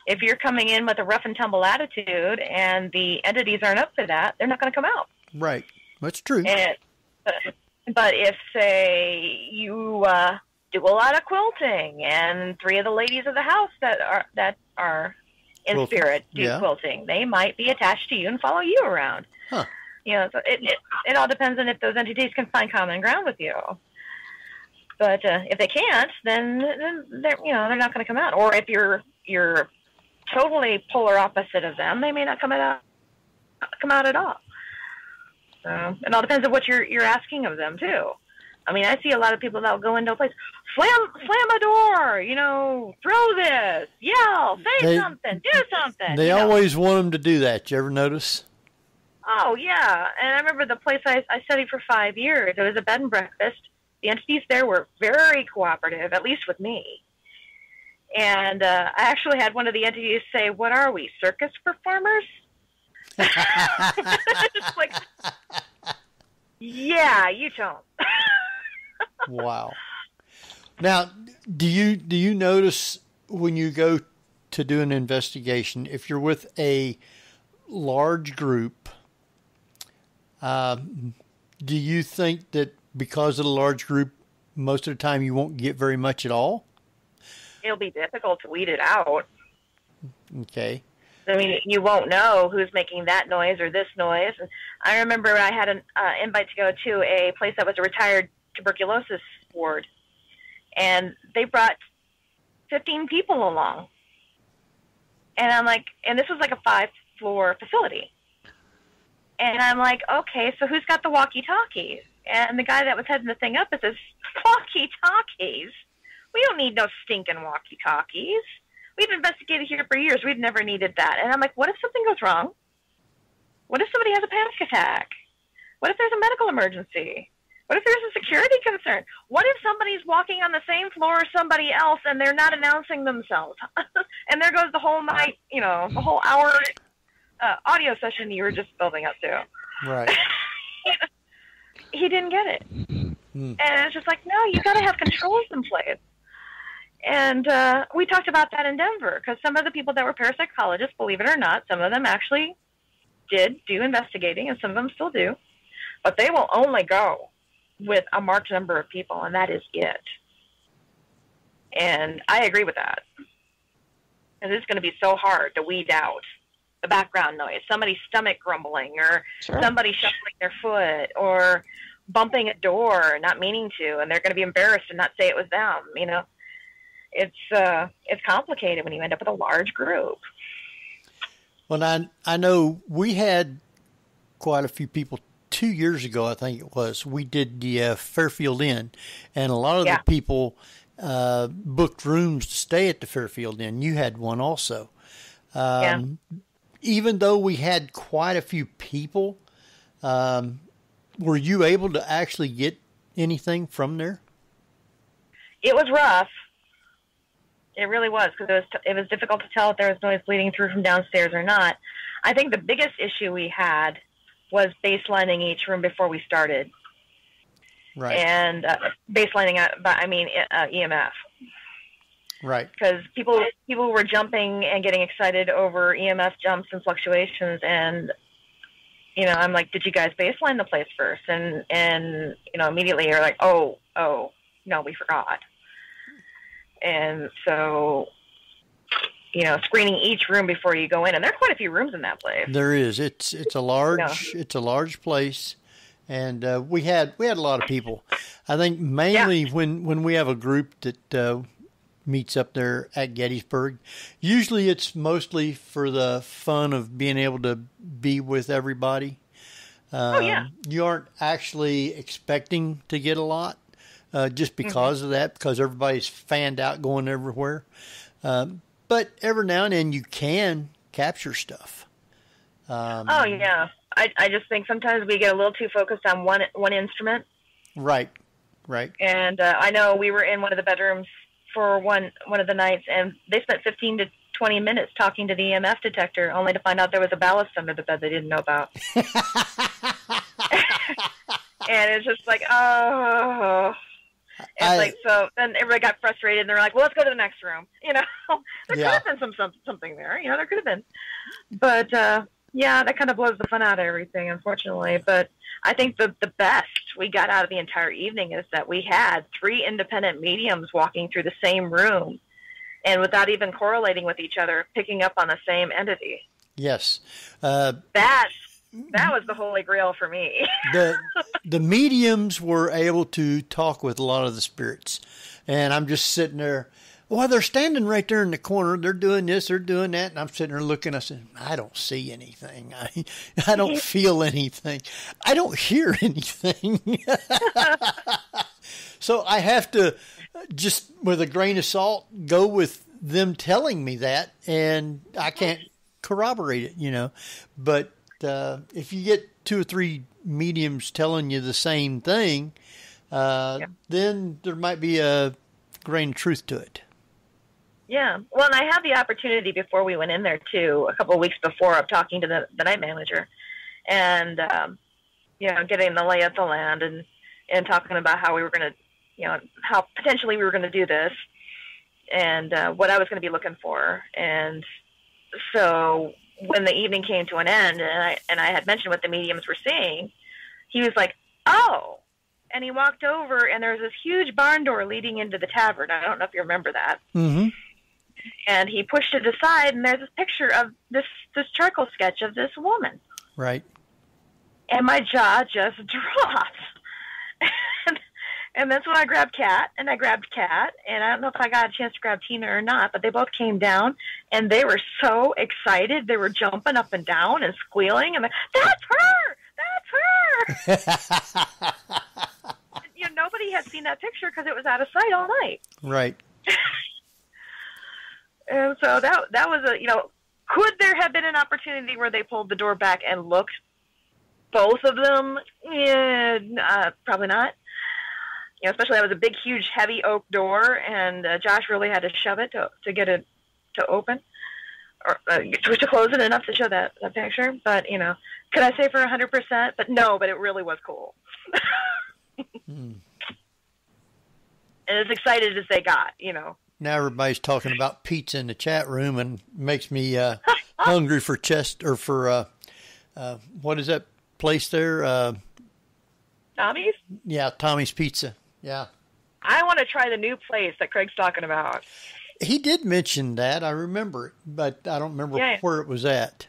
If you're coming in with a rough and tumble attitude and the entities aren't up for that, they're not going to come out. Right. That's true. But if, say, you do a lot of quilting and 3 of the ladies of the house that are in spirit do quilting, they might be attached to you and follow you around. Huh. So it all depends on if those entities can find common ground with you. But if they can't, then they're not going to come out. Or if you're totally polar opposite of them, they may not come out at all. So it all depends on what you're asking of them too. I mean, I see a lot of people that will go into a place, slam a door, throw this, yell, say something, do something. They always want them to do that. You ever notice? Oh, yeah. And I remember the place I studied for 5 years. It was a bed and breakfast. The entities there were very cooperative, at least with me. And I actually had one of the entities say, "What are we, circus performers?" Just like, yeah, you don't. Wow. Now, do you notice when you go to do an investigation, if you're with a large group, do you think that because of the large group, most of the time you won't get very much at all? It'll be difficult to weed it out. Okay. I mean, you won't know who's making that noise or this noise. And I remember I had an invite to go to a place that was a retired tuberculosis ward, and they brought 15 people along. And I'm like, and this was like a 5-floor facility. And I'm like, okay, so who's got the walkie-talkies? And the guy that was heading the thing up says, walkie-talkies? We don't need no stinking walkie-talkies. We've investigated here for years. We've never needed that. And I'm like, what if something goes wrong? What if somebody has a panic attack? What if there's a medical emergency? What if there's a security concern? What if somebody's walking on the same floor as somebody else and they're not announcing themselves? And there goes the whole night, the whole hour audio session you were just building up to. Right. He didn't get it. And it's just like, no, you got to have controls in place. And we talked about that in Denver because some of the people that were parapsychologists, believe it or not, some of them actually did do investigating and some of them still do. But they will only go with a marked number of people, and that is it. And I agree with that. And it's going to be so hard to weed out the background noise, somebody's stomach grumbling or somebody shuffling their foot or bumping a door, not meaning to, and they're going to be embarrassed and not say it was them, It's complicated when you end up with a large group. Well, I know we had quite a few people 2 years ago, I think it was. We did the Fairfield Inn, and a lot of the people booked rooms to stay at the Fairfield Inn. You had one also. Even though we had quite a few people, were you able to actually get anything from there? It was rough. It really was, because it was difficult to tell if there was noise bleeding through from downstairs or not. I think the biggest issue we had was baselining each room before we started. Right. And baselining, EMF. Right. Because people were jumping and getting excited over EMF jumps and fluctuations, and I'm like, did you guys baseline the place first? And immediately you're like, oh no, we forgot. And so, screening each room before you go in, and there are quite a few rooms in that place. There is. It's a large place, and we had a lot of people. I think mainly when we have a group that meets up there at Gettysburg, usually it's mostly for the fun of being able to be with everybody. You aren't actually expecting to get a lot. Just because of that, because everybody's fanned out going everywhere. But every now and then you can capture stuff. I just think sometimes we get a little too focused on one instrument. Right. And I know we were in one of the bedrooms for one of the nights, and they spent 15 to 20 minutes talking to the EMF detector, only to find out there was a ballast under the bed they didn't know about. And it's just like, oh... so then everybody got frustrated and they're like, well, let's go to the next room. There could have been something there. There could have been. But, that kind of blows the fun out of everything, unfortunately. But I think the best we got out of the entire evening is that we had 3 independent mediums walking through the same room and without even correlating with each other, picking up on the same entity. Yes. That's that was the holy grail for me. the mediums were able to talk with a lot of the spirits, and I'm just sitting there. Well, they're standing right there in the corner. They're doing this, they're doing that, and I'm sitting there looking. I said, I don't see anything. I don't feel anything. I don't hear anything. So I have to just, with a grain of salt, go with them telling me that, and I can't corroborate it, But if you get 2 or 3 mediums telling you the same thing, then there might be a grain of truth to it. Yeah. Well, and I had the opportunity before we went in there, too, a couple of weeks before, of talking to the night manager and, getting the lay of the land and talking about how we were going to, how potentially we were going to do this and what I was going to be looking for. And so when the evening came to an end and I had mentioned what the mediums were seeing, he was like, oh. And he walked over, and there was this huge barn door leading into the tavern. I don't know if you remember that. Mm-hmm. And he pushed it aside, and there's this picture of this charcoal sketch of this woman. Right. And my jaw just dropped. And that's when I grabbed Kat, and I don't know if I got a chance to grab Tina or not, but they both came down, and they were so excited. They were jumping up and down and squealing, and that's her! That's her! Nobody had seen that picture because it was out of sight all night. Right. And so that was could there have been an opportunity where they pulled the door back and looked? Both of them? Yeah, probably not. Especially that was a big, huge, heavy oak door, and Josh really had to shove it to get it to open, or to close it enough to show that picture. But, could I say for 100%? But no, but it really was cool. And as excited as they got, Now everybody's talking about pizza in the chat room and makes me hungry for what is that place there? Tommy's? Yeah, Tommy's Pizza. Yeah. I want to try the new place that Craig's talking about. He did mention that. I remember it, but I don't remember where it was at.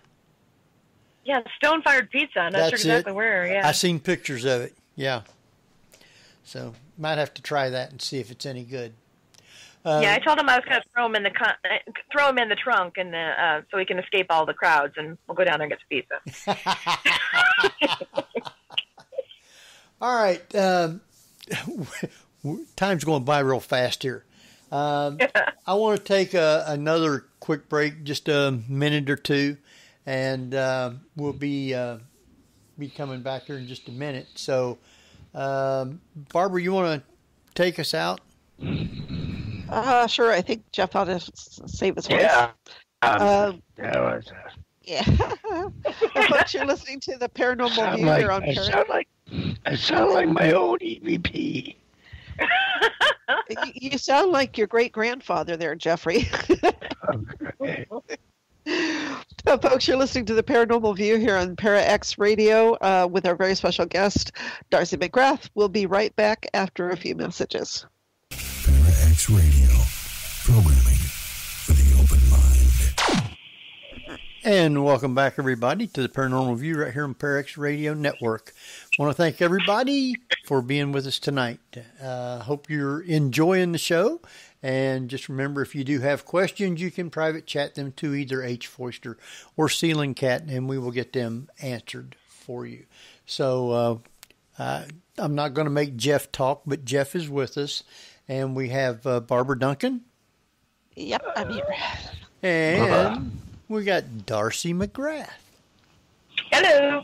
Yeah, Stone-Fired Pizza. I'm not sure exactly where. Yeah. I seen pictures of it. Yeah. So might have to try that and see if it's any good. I told him I was going to throw him in the trunk, and so he can escape all the crowds, and we'll go down there and get some pizza. All right. Time's going by real fast here. I want to take another quick break, just a minute or two, and we'll be coming back here in just a minute. So, Barbara, you want to take us out? Sure. I think Jeff ought to save his voice. Yeah. Yeah. Folks, you're listening to the Paranormal View here on Paranormal. I sound like my own EVP. You sound like your great-grandfather there, Jeffrey. Okay. Folks, you're listening to the Paranormal View here on ParaX Radio with our very special guest, Darcie McGrath. We'll be right back after a few messages. ParaX Radio, programming for the open mind. And welcome back, everybody, to the Paranormal View right here on ParaX Radio Network. I want to thank everybody for being with us tonight. Hope you're enjoying the show. And just remember, if you do have questions, you can private chat them to either H. Foister or Ceiling Cat, and we will get them answered for you. So I'm not going to make Jeff talk, but Jeff is with us. And we have Barbara Duncan. Yep, I'm here. And we got Darcie McGrath. Hello.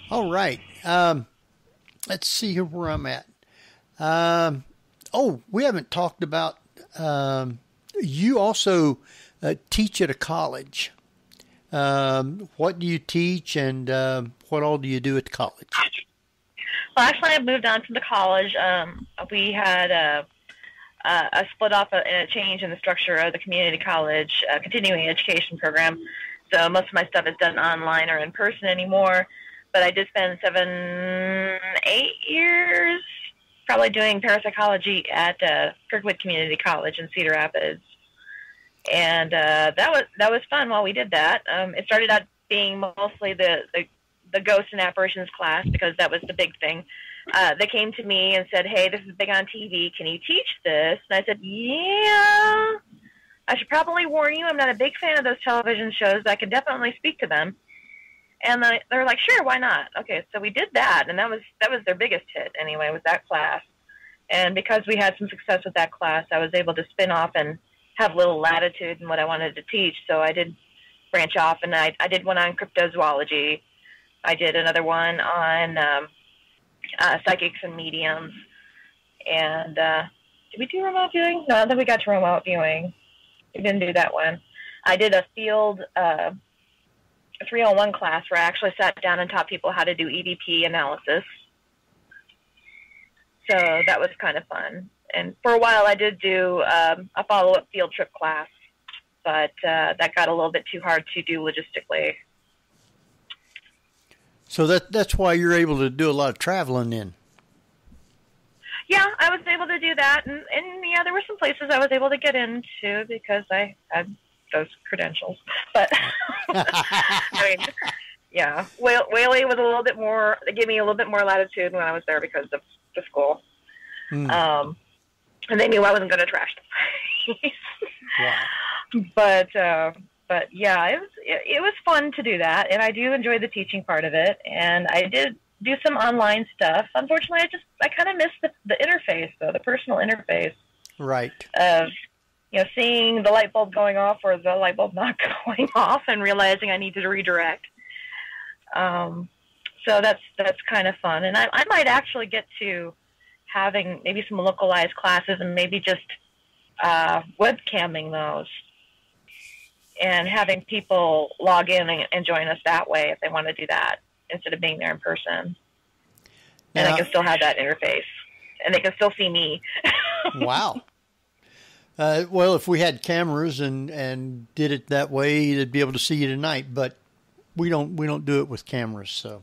All right. Let's see here where I'm at. We haven't talked about, you also teach at a college. What do you teach, and what all do you do at the college? Well, actually, I've moved on from the college. We had a split off and a change in the structure of the community college continuing education program. So most of my stuff is done online or in person anymore. But I did spend 7-8 years probably doing parapsychology at Kirkwood Community College in Cedar Rapids. And that was fun while we did that. It started out being mostly the ghosts and apparitions class, because that was the big thing. They came to me and said, "Hey, this is big on TV. Can you teach this?" And I said, "Yeah. I should probably warn you, I'm not a big fan of those television shows. I can definitely speak to them." And they're like, "Sure, why not?" Okay, so we did that, and that was their biggest hit anyway, was that class. And because we had some success with that class, I was able to spin off and have little latitude in what I wanted to teach. So I did branch off, and I did one on cryptozoology. I did another one on psychics and mediums. And did we do remote viewing? No, I don't think we got to remote viewing. We didn't do that one. I did a field 301 class where I actually sat down and taught people how to do EVP analysis. So that was kind of fun. And for a while I did do a follow-up field trip class, but that got a little bit too hard to do logistically. So that's why you're able to do a lot of traveling in. Yeah, I was able to do that. And yeah, there were some places I was able to get into because I had those credentials. But, I mean, yeah, Whaley was a little bit more, it gave me a little bit more latitude when I was there because of the school. And they knew I wasn't going to trash the place. Wow. But yeah, it was fun to do that, and I do enjoy the teaching part of it. And I did do some online stuff. Unfortunately, I kind of missed the interface, though, the personal interface. Right. Of seeing the light bulb going off or the light bulb not going off, and realizing I needed to redirect. So that's kind of fun, and I might actually get to having maybe some localized classes and maybe just webcamming those and having people log in and join us that way if they want to do that instead of being there in person. And I can still have that interface, and they can still see me. Wow. Well, if we had cameras and did it that way, they'd be able to see you tonight, but we don't do it with cameras, so.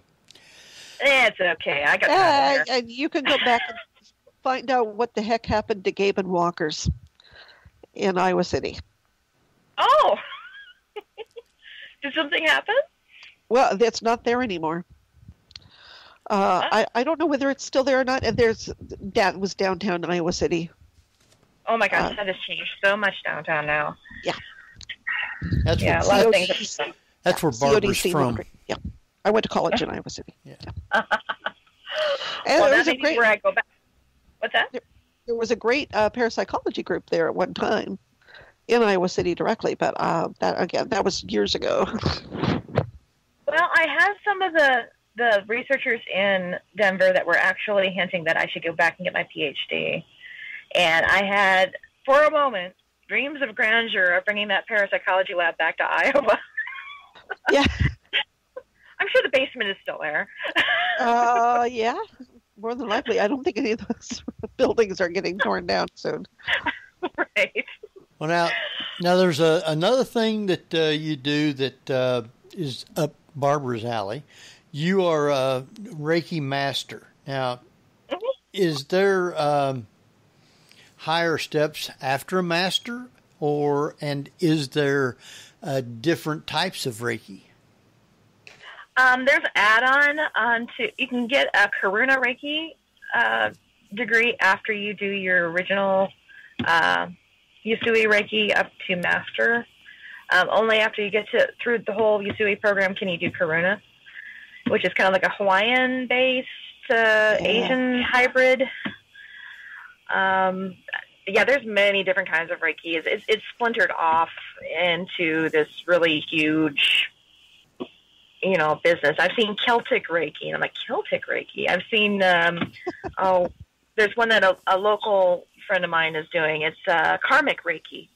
It's okay. I got that. And you can go back and find out what the heck happened to Gabe and Walker's in Iowa City. Oh! Did something happen? Well, it's not there anymore. I don't know whether it's still there or not. And that was downtown Iowa City. Oh my gosh, that has changed so much downtown now. Yeah. That's a lot of things. That's where Barbara's from. Yeah. I went to college in Iowa City. Yeah. And well, that may be where I go back. What's that? There was a great parapsychology group there at one time in Iowa City directly, but that was years ago. Well, I have some of the researchers in Denver that were actually hinting that I should go back and get my PhD. And I had, for a moment, dreams of grandeur of bringing that parapsychology lab back to Iowa. Yeah. I'm sure the basement is still there. Yeah, more than likely. I don't think any of those buildings are getting torn down soon. Right. Well, now there's another thing that you do that is up Barbara's alley. You are a Reiki Master. Now, is there higher steps after a Master, and is there different types of Reiki? There's add-on to, you can get a Karuna Reiki degree after you do your original Usui Reiki up to Master. Only after you get through the whole Usui program can you do Karuna, which is kind of like a Hawaiian-based Asian hybrid. Yeah, there's many different kinds of Reiki. It's splintered off into this really huge, business. I've seen Celtic Reiki, and I'm like, Celtic Reiki? I've seen, there's one that a local friend of mine is doing. It's Karmic Reiki.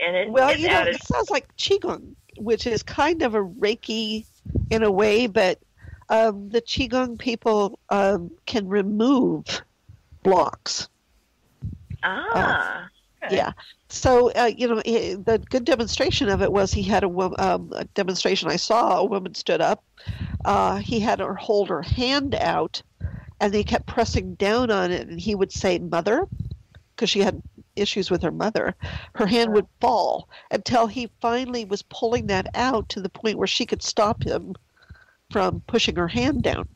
And it sounds like Qigong, which is kind of a Reiki in a way, but the Qigong people can remove blocks. Yeah. So, the good demonstration of it was he had a demonstration I saw. A woman stood up. He had her hold her hand out, and they kept pressing down on it, and he would say, "Mother," because she had issues with her mother, her hand would fall until he finally was pulling that out to the point where she could stop him from pushing her hand down.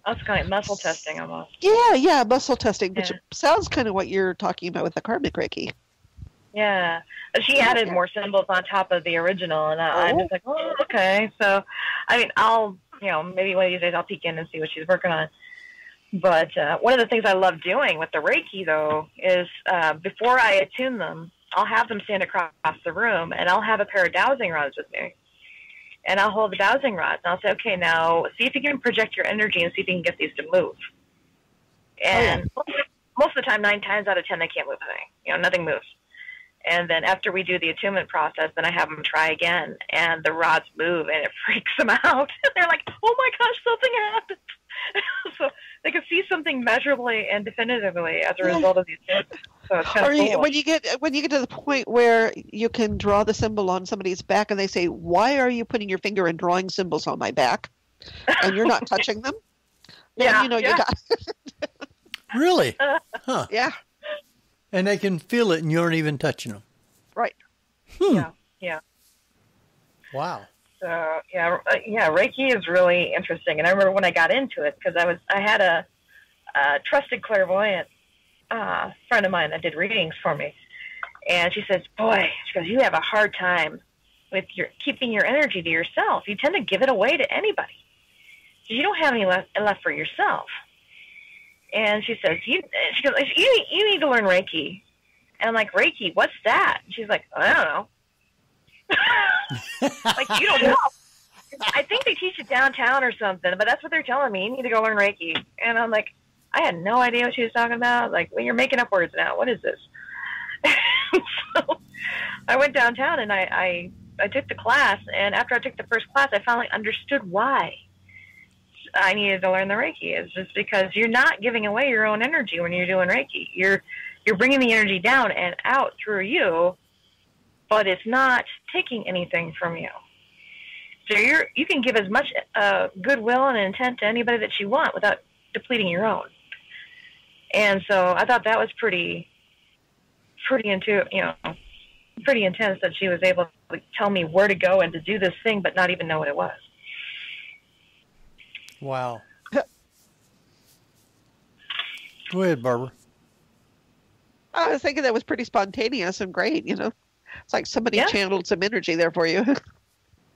That's kind of muscle testing almost. Yeah, muscle testing, which sounds kind of what you're talking about with the karmic Reiki. Yeah. But she added more symbols on top of the original, and I'm just like, oh, okay. So, I mean, I'll, maybe one of these days I'll peek in and see what she's working on. But one of the things I love doing with the Reiki, though, is before I attune them, I'll have them stand across the room, and I'll have a pair of dowsing rods with me. And I'll hold the dowsing rods, and I'll say, okay, now see if you can project your energy and see if you can get these to move. And most of the time, 9 times out of 10, they can't move anything. Nothing moves. And then after we do the attunement process, then I have them try again, and the rods move, and it freaks them out. They're like, oh, my gosh, something happened. So they can see something measurably and definitively as a result of the attunement. So it's kind of cool. When you get to the point where you can draw the symbol on somebody's back, and they say, why are you putting your finger and drawing symbols on my back? And you're not touching them? Then you got it. Really? Huh. Yeah. And they can feel it, and you aren't even touching them. Right. Yeah. Wow. So Reiki is really interesting. And I remember when I got into it, because I had a trusted clairvoyant friend of mine that did readings for me, and she says, "Boy," she goes, "you have a hard time with keeping your energy to yourself. You tend to give it away to anybody. You don't have any left for yourself." And she says, "You need to learn Reiki." And I'm like, "Reiki, what's that?" And she's like, "I don't know." Like, you don't know. I think they teach it downtown or something, but that's what they're telling me. You need to go learn Reiki. And I'm like, I had no idea what she was talking about. Like, well, you're making up words now. What is this? So I went downtown and I took the class. And after I took the first class, I finally understood why I needed to learn the Reiki. It's just because you're not giving away your own energy when you're doing Reiki. You're bringing the energy down and out through you, but it's not taking anything from you. So you can give as much goodwill and intent to anybody that you want without depleting your own. And so I thought that was pretty intense that she was able to tell me where to go and to do this thing, but not even know what it was. Wow. Go ahead, Barbara. I was thinking that was pretty spontaneous and great, It's like somebody channeled some energy there for you.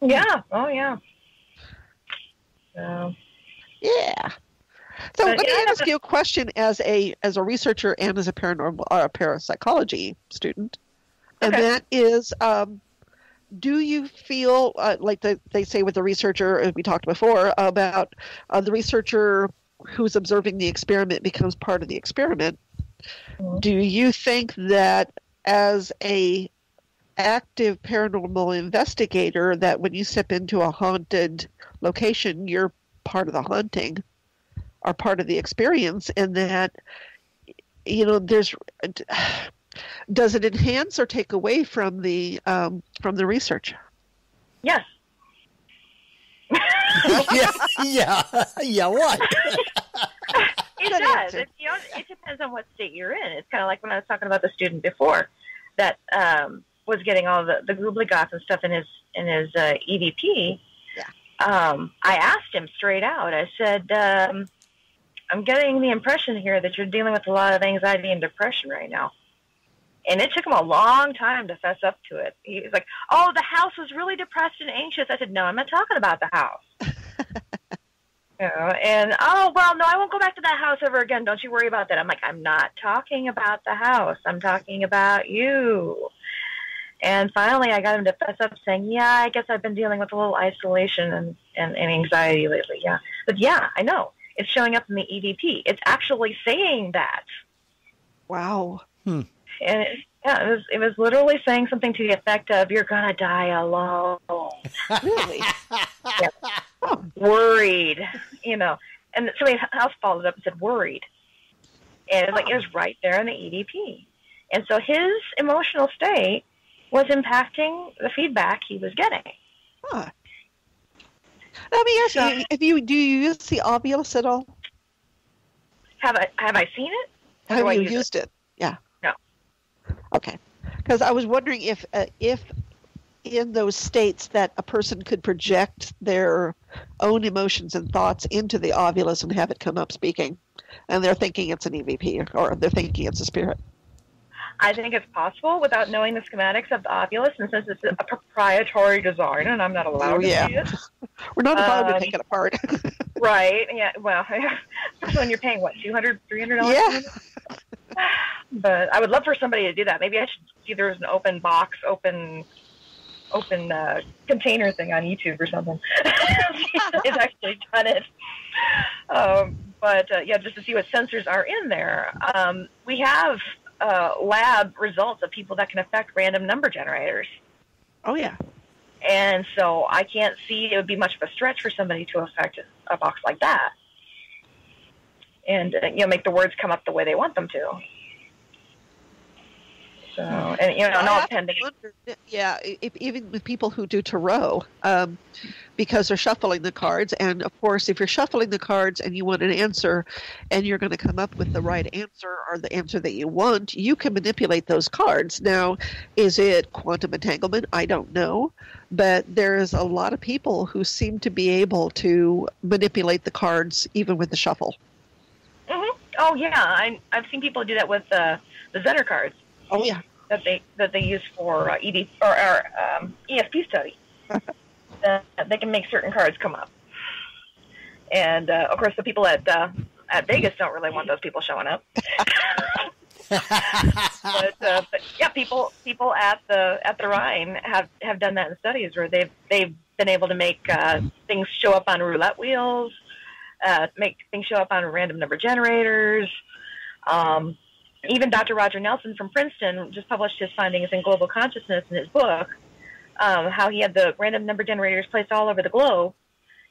Yeah. Oh, yeah. So. Yeah. So let me ask you a question as a researcher and as a parapsychology student. And that is, do you feel like they say with the researcher, as we talked before, about the researcher who's observing the experiment becomes part of the experiment? Mm-hmm. Do you think that as a active paranormal investigator, that when you step into a haunted location, you're part of the haunting or part of the experience, and that, does it enhance or take away from the research? Yes. Yeah. What? It does. It depends on what state you're in. It's kind of like when I was talking about the student before that was getting all the goobly-goth and stuff in his EVP. Yeah. I asked him straight out. I said, I'm getting the impression here that you're dealing with a lot of anxiety and depression right now. And it took him a long time to fess up to it. He was like, oh, the house was really depressed and anxious. I said, no, I'm not talking about the house. And, oh, well, no, I won't go back to that house ever again. Don't you worry about that. I'm like, I'm not talking about the house. I'm talking about you. And finally, I got him to fess up saying, yeah, I guess I've been dealing with a little isolation and anxiety lately. Yeah. But yeah, I know. It's showing up in the EVP. It's actually saying that. Wow. And it was literally saying something to the effect of, you're going to die alone. Really? Yeah. Worried, And somebody else followed up and said, worried. And it was right there in the EVP. And so his emotional state was impacting the feedback he was getting. Huh. Let me ask you, do you use the Ovilus at all? Have I seen it? Have you used it? Yeah. No. Because I was wondering if in those states that a person could project their own emotions and thoughts into the ovulus and have it come up speaking, and they're thinking it's an EVP or they're thinking it's a spirit. I think it's possible without knowing the schematics of the ovulus, and since it's a proprietary design and I'm not allowed to see it. We're not allowed to take it apart. Right, yeah, well, especially when you're paying, what, $200, $300? Yeah. But I would love for somebody to do that. Maybe I should see there's an open box, open container thing on YouTube or something. It's actually done it. But just to see what sensors are in there. We have lab results of people that can affect random number generators. Oh, yeah. And so I can't see it would be much of a stretch for somebody to affect a box like that. And, make the words come up the way they want them to. So, and, not pending. Yeah, even with people who do tarot, because they're shuffling the cards. And, of course, if you're shuffling the cards and you want an answer and you're going to come up with the right answer or the answer that you want, you can manipulate those cards. Now, is it quantum entanglement? I don't know. But there's a lot of people who seem to be able to manipulate the cards even with the shuffle. Mm-hmm. Oh, yeah. I've seen people do that with the Zener cards. Oh, yeah. That they use for ESP study. They can make certain cards come up. And, of course, the people at Vegas don't really want those people showing up. but yeah, people at the Rhine have done that in studies where they've been able to make things show up on roulette wheels, make things show up on random number generators. Even Dr. Roger Nelson from Princeton just published his findings in Global Consciousness in his book, how he had the random number generators placed all over the globe,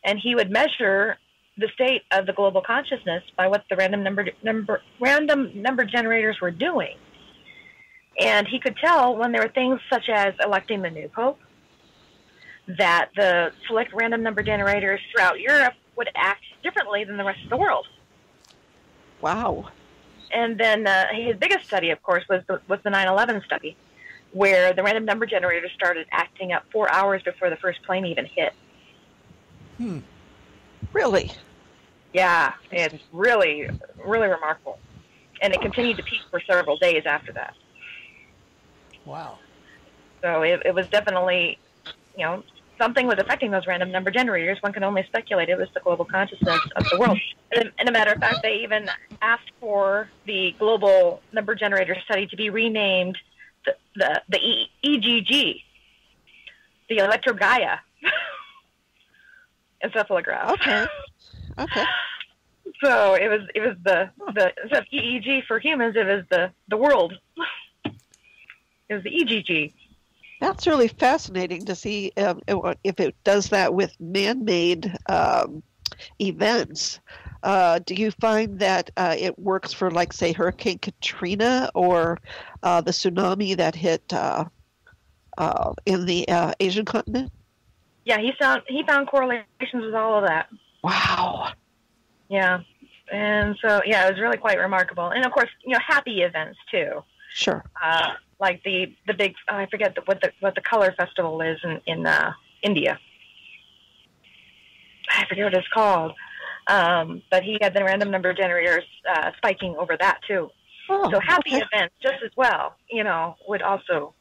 and he would measure the state of the global consciousness by what the random number generators were doing. And he could tell when there were things such as electing the new pope, that the select random number generators throughout Europe would act differently than the rest of the world. Wow. And then his biggest study, of course, was the 9/11 study, where the random number generators started acting up 4 hours before the first plane even hit. Really? Yeah, it's really, really remarkable. And it continued to peak for several days after that. Wow. So it was definitely, something was affecting those random number generators. One can only speculate it was the global consciousness of the world. And a matter of fact, they even asked for the global number generator study to be renamed the EGG, the Electrogaia encephalograph. Okay. So it was the instead of EEG for humans, it was the world. It was the EGG. That's really fascinating to see if it does that with man-made events. Do you find that it works for, like, say, Hurricane Katrina or the tsunami that hit in the Asian continent? Yeah, he found correlations with all of that. Wow. Yeah, and so it was really quite remarkable. And of course, happy events too. Sure. Like the big I forget what the color festival is in India. I forget what it's called. But he had the random number generators spiking over that too. Oh, so happy events just as well, would also,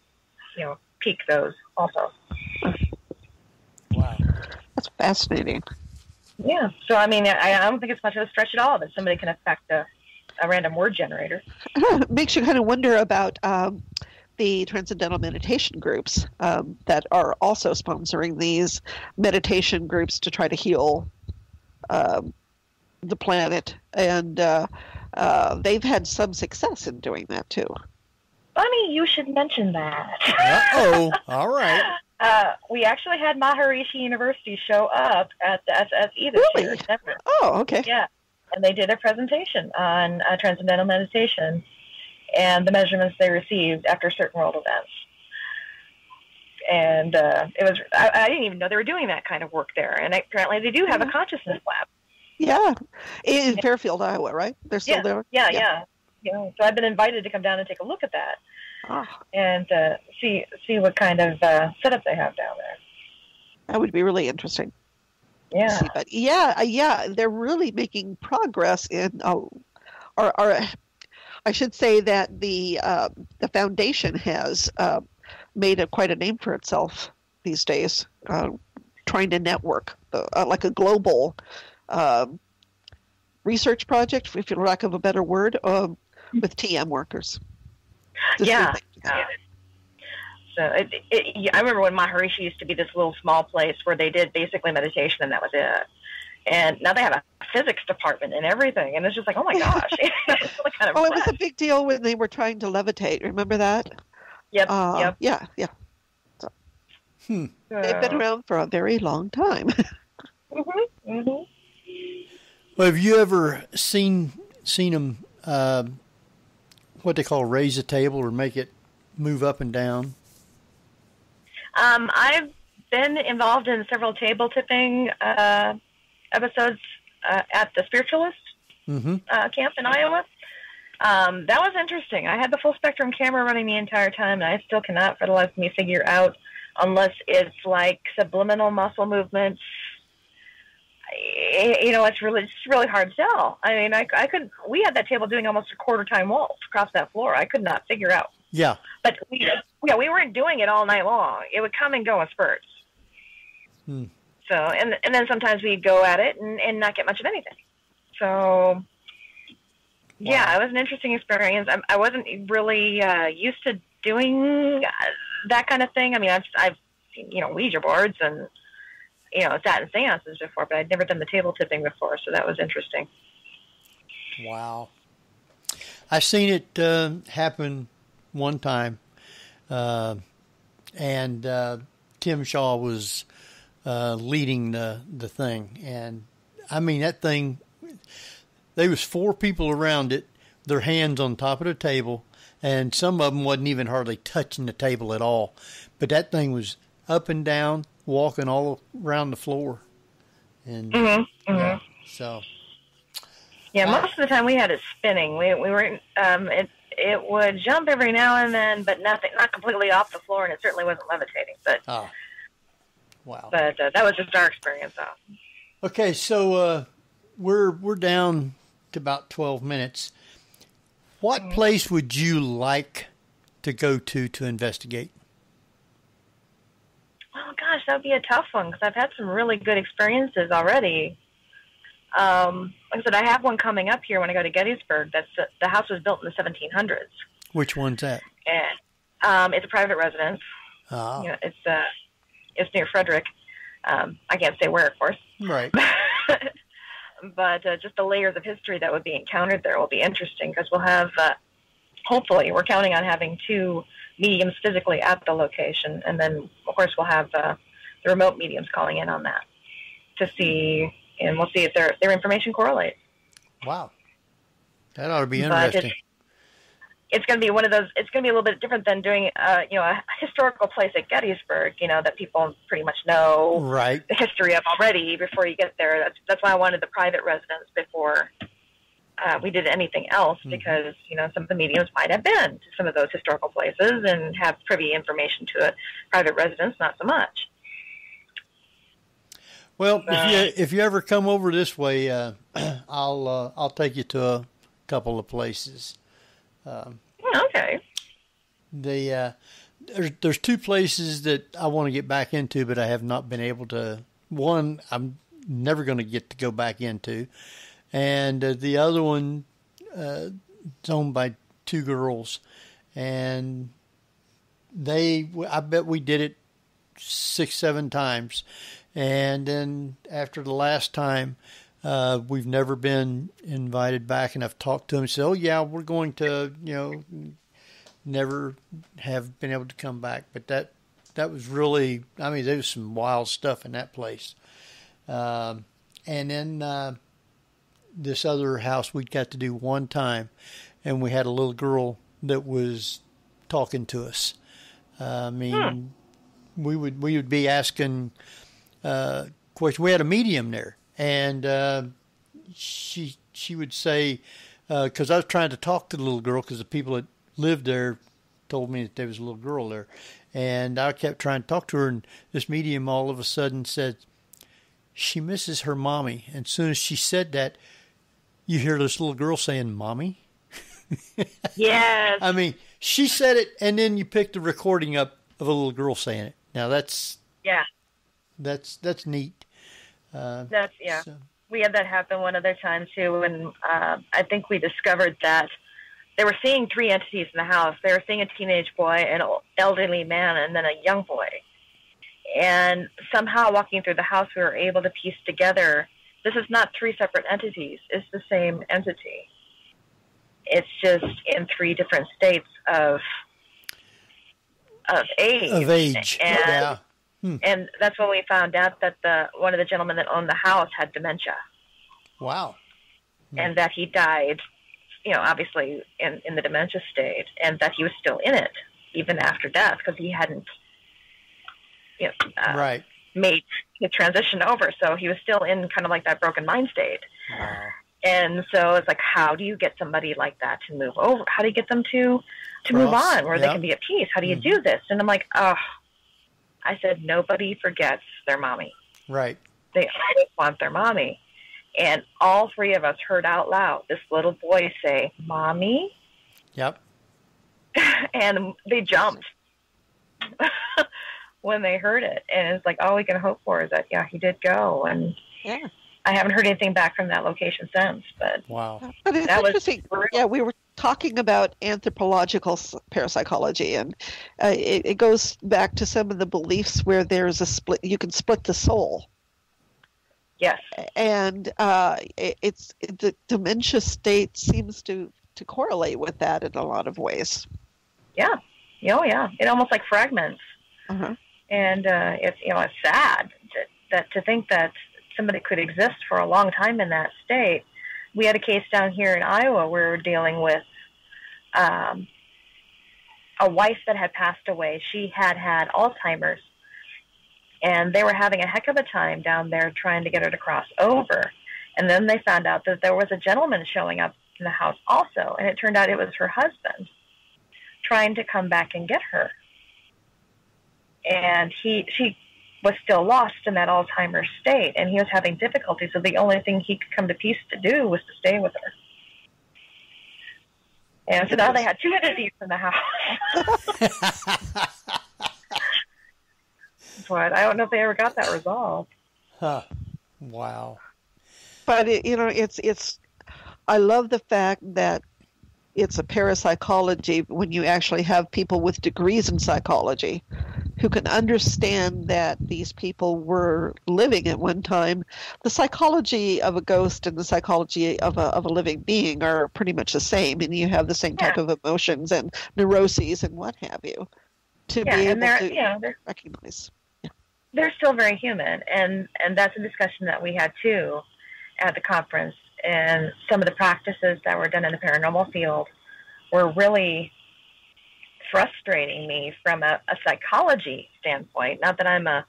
peak those also. Wow. That's fascinating. Yeah. So, I don't think it's much of a stretch at all that somebody can affect a random word generator. It makes you kind of wonder about the transcendental meditation groups that are also sponsoring these meditation groups to try to heal the planet. And they've had some success in doing that, too. Funny you should mention that. Uh-oh. All right. We actually had Maharishi University show up at the SSE this year in Denver. Oh, okay. Yeah. And they did a presentation on transcendental meditation and the measurements they received after certain world events. And it was, I didn't even know they were doing that kind of work there. And apparently they do have a consciousness lab. Yeah. In Fairfield, Iowa, right? They're still there? Yeah. So I've been invited to come down and take a look at that. and see what kind of setup they have down there. That would be really interesting. Yeah. See, but they're really making progress in, or I should say that the foundation has made quite a name for itself these days, trying to network like a global research project, if for lack of a better word, with TM workers. Yeah. So I remember when Maharishi used to be this little small place where they did basically meditation and that was it. And now they have a physics department and everything. And it's just like, oh my gosh. It's really kind of it was a big deal when they were trying to levitate. Remember that? Yep. Yeah. So, they've been around for a very long time. Well, have you ever seen them, what they call raise a table or make it move up and down? I've been involved in several table tipping episodes at the Spiritualist camp in Iowa. That was interesting. I had the full spectrum camera running the entire time, and I still cannot, for the life of me, figure out, unless it's like subliminal muscle movements. It's really hard to tell. I mean, we had that table doing almost a quarter time waltz across that floor. I could not figure out. Yeah. But we weren't doing it all night long. It would come and go in spurts. So, and then sometimes we'd go at it and not get much of anything. So, yeah, it was an interesting experience. I wasn't really used to doing that kind of thing. I mean, I've seen, Ouija boards and, sat in seances before, but I'd never done the table tipping before, so that was interesting. Wow. I've seen it happen one time, and Tim Shaw was leading the thing, and I mean that thing. There was 4 people around it, their hands on top of the table, and some of them wasn't even hardly touching the table at all. But that thing was up and down, walking all around the floor, and yeah, so. Yeah, most of the time we had it spinning. We were it would jump every now and then, but not completely off the floor, and it certainly wasn't levitating. But wow. But that was just our experience, though. Okay, so we're down to about 12 minutes. What place would you like to go to investigate? Oh gosh, that'd be a tough one because I've had some really good experiences already. Like I said, I have one coming up here when I go to Gettysburg. That's the house was built in the 1700s. Which one's that? And it's a private residence. Oh. It's near Frederick. I can't say where, of course. Right. But just the layers of history that would be encountered there will be interesting because we'll have, hopefully, we're counting on having 2 mediums physically at the location, and then, of course, we'll have the remote mediums calling in on that to see. And we'll see if their information correlates. Wow. That ought to be interesting. It's going to be one of those, it's going to be a little bit different than doing, a historical place at Gettysburg, that people pretty much know the history of already before you get there. That's why I wanted the private residence before we did anything else, because, some of the mediums might have been to some of those historical places and have privy information to a private residence, not so much. Well, if you ever come over this way, I'll take you to a couple of places. Okay. There's 2 places that I want to get back into, but I have not been able to. One, I'm never going to get to go back into, and the other one, it's owned by 2 girls, and I bet we did it 6-7 times. And then after the last time, we've never been invited back. And I've talked to them and said, oh, yeah, we're going to, never have been able to come back. But that was really, I mean, there was some wild stuff in that place. And then this other house we got to do one time. And we had a little girl that was talking to us. I mean, we would be asking question. We had a medium there, and she would say, because I was trying to talk to the little girl, because the people that lived there told me that there was a little girl there. And I kept trying to talk to her, and this medium all of a sudden said she misses her mommy. And as soon as she said that, you hear this little girl saying, "Mommy?" Yes. I mean, she said it, and then you picked the recording up of a little girl saying it. Now that's neat. So. We had that happen one other time too, and I think we discovered that they were seeing 3 entities in the house. They were seeing a teenage boy, an elderly man, and then a young boy. And somehow walking through the house, we were able to piece together, this is not 3 separate entities. It's the same entity. It's just in 3 different states of age. Of age, yeah. And that's when we found out that one of the gentlemen that owned the house had dementia. Wow. And that he died, obviously in the dementia state, and that he was still in it even after death because he hadn't right. made the transition over. So he was still in kind of like that broken mind state. Wow. And so it's like, how do you get somebody like that to move over? How do you get them to move on where they can be at peace? How do you do this? And I'm like, I said, nobody forgets their mommy. Right. They always want their mommy. And all 3 of us heard out loud this little boy say, "Mommy?" Yep. And they jumped when they heard it. And it's like, all we can hope for is that, he did go. And I haven't heard anything back from that location since. But wow. But it's interesting. We were talking about anthropological parapsychology, and it goes back to some of the beliefs where there's a split. You can split the soul. Yes. And it's the dementia state seems to correlate with that in a lot of ways. Yeah. Oh, yeah. It almost like fragments. Uh-huh. And it's it's sad to think that somebody could exist for a long time in that state. We had a case down here in Iowa where we were dealing with a wife that had passed away. She had Alzheimer's, and they were having a heck of a time down there trying to get her to cross over. And then they found out that there was a gentleman showing up in the house also, and it turned out it was her husband trying to come back and get her. And she was still lost in that Alzheimer's state, and he was having difficulty, so the only thing he could come to peace to do was to stay with her. And so now they had 2 entities in the house. But I don't know if they ever got that resolved. Huh. Wow. But it's I love the fact that it's a parapsychology when you actually have people with degrees in psychology who can understand that these people were living at one time. The psychology of a ghost and the psychology of a living being are pretty much the same, and you have the same type of emotions and neuroses and what have you to be able to recognize. They're still very human, and that's a discussion that we had too at the conference. And some of the practices that were done in the paranormal field were really frustrating me from a psychology standpoint. Not that I'm a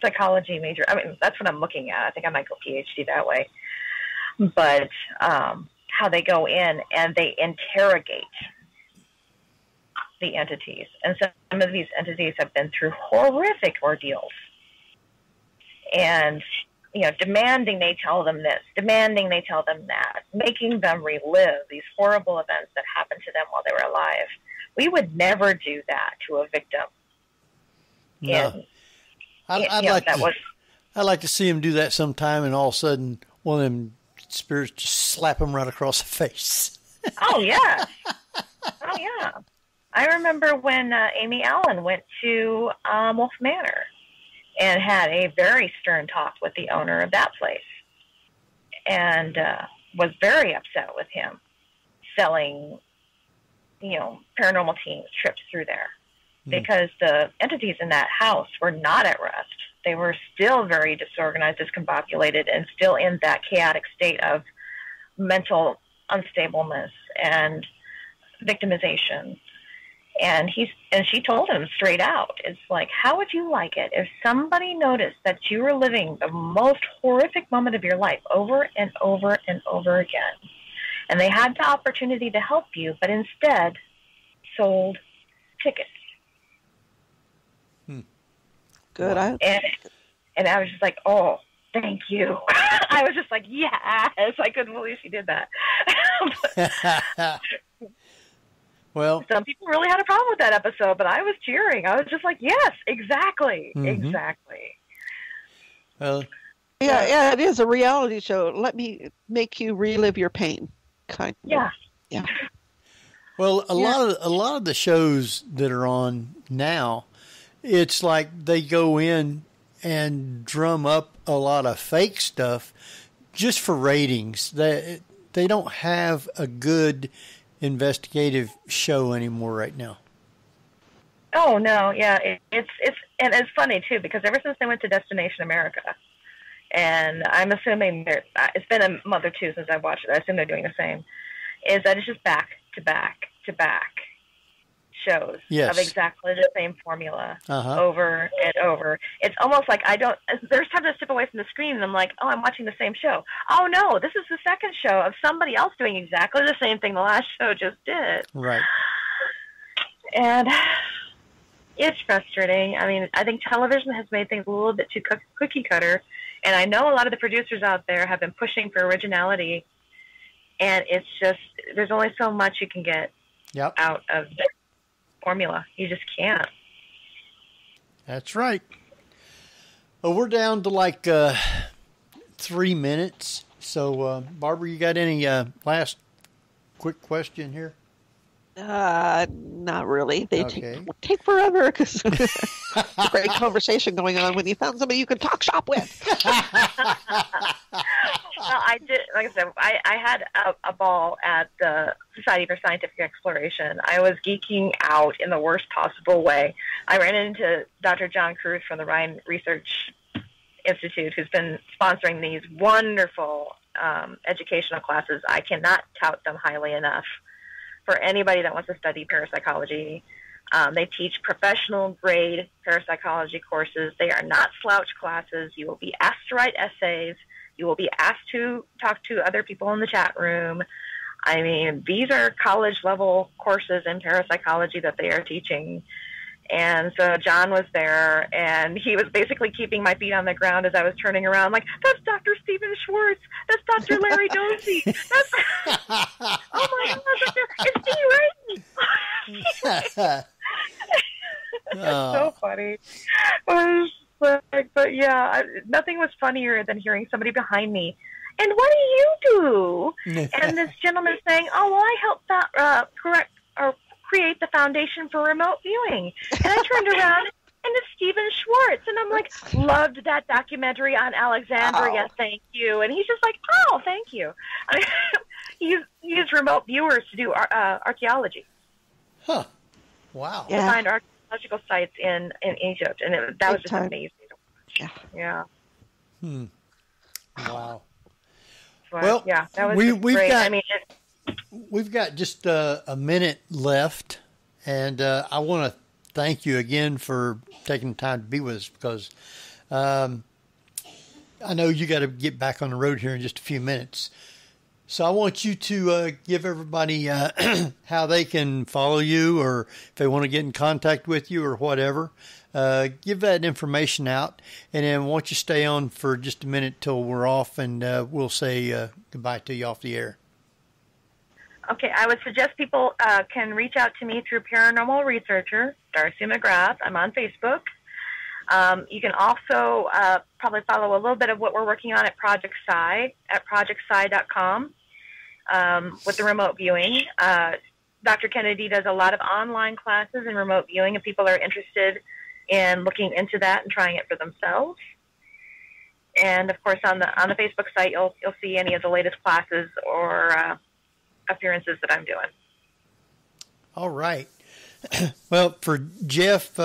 psychology major. I mean, that's what I'm looking at. I think I might go PhD that way. But how they go in and they interrogate the entities. And some of these entities have been through horrific ordeals. And demanding they tell them this, demanding they tell them that, making them relive these horrible events that happened to them while they were alive. We would never do that to a victim. No. I'd like to see him do that sometime, and all of a sudden one of them spirits just slap him right across the face. Oh, yeah. Oh, yeah. I remember when Amy Allen went to Wolf Manor and had a very stern talk with the owner of that place, and was very upset with him selling, paranormal teams trips through there, because the entities in that house were not at rest. They were still very disorganized, discombobulated, and still in that chaotic state of mental unstableness and victimization. And she told him straight out, it's like, how would you like it if somebody noticed that you were living the most horrific moment of your life over and over and over again, and they had the opportunity to help you, but instead sold tickets. Good. And I was just like, oh, thank you. I was just like, yes. I couldn't believe she did that. Well, some people really had a problem with that episode, but I was cheering. I was just like, yes, exactly. Exactly. Well, yeah, it is a reality show. Let me make you relive your pain, kind of. Yeah. Well, a lot of the shows that are on now, it's like they go in and drum up a lot of fake stuff just for ratings. They don't have a good investigative show anymore right now. Oh no, yeah, it's funny too, because ever since they went to Destination America, and I'm assuming it's been a month or two since I've watched it. I assume they're doing the same. Is that it's just back to back to back shows of exactly the same formula over and over. It's almost like there's times I step away from the screen and I'm like, oh, I'm watching the same show. Oh no, this is the second show of somebody else doing exactly the same thing the last show just did. Right. And it's frustrating. I mean, I think television has made things a little bit too cookie cutter, and I know a lot of the producers out there have been pushing for originality, and it's just, there's only so much you can get out of the formula. You just can't. That's right. Well, we're down to like 3 minutes. So, Barbara, you got any last quick question here? Not really. They take forever because a great conversation going on when you found somebody you could talk shop with. Well, I did, like I said, I had a ball at the Society for Scientific Exploration. I was geeking out in the worst possible way. I ran into Dr. John Cruz from the Rhine Research Institute, who's been sponsoring these wonderful educational classes. I cannot tout them highly enough for anybody that wants to study parapsychology. They teach professional grade parapsychology courses. They are not slouch classes. You will be asked to write essays. You will be asked to talk to other people in the chat room. I mean, these are college level courses in parapsychology that they are teaching. And so John was there, and he was basically keeping my feet on the ground as I was turning around, like, that's Dr. Stephen Schwartz. That's Dr. Larry Dozy. That's, oh my gosh, it's Steve Reiki. It's so funny. But yeah, nothing was funnier than hearing somebody behind me, and what do you do? And this gentleman saying, oh, well, I helped create the foundation for remote viewing. And I turned around, and it's Stephen Schwartz. And I'm like, loved that documentary on Alexandria, thank you. And he's just like, oh, thank you. I mean, he used remote viewers to do archaeology. Huh. Wow. To find archaeological sites in Egypt. And that was just amazing. Yeah. Wow. But, well, yeah, that was we've great. got, I mean, we've got just a minute left, and I want to thank you again for taking the time to be with us, because I know you got to get back on the road here in just a few minutes. So I want you to give everybody how they can follow you, or if they want to get in contact with you or whatever. Give that information out, and then why don't you stay on for just a minute till we're off, and we'll say goodbye to you off the air. Okay, I would suggest people can reach out to me through Paranormal Researcher, Darcie McGrath. I'm on Facebook. You can also probably follow a little bit of what we're working on at Project Psi, at projectpsi.com, with the remote viewing. Dr. Kennedy does a lot of online classes in remote viewing, and people are interested in looking into that and trying it for themselves. And of course, on the Facebook site, you'll see any of the latest classes or appearances that I'm doing. All right. Well, for Jeff,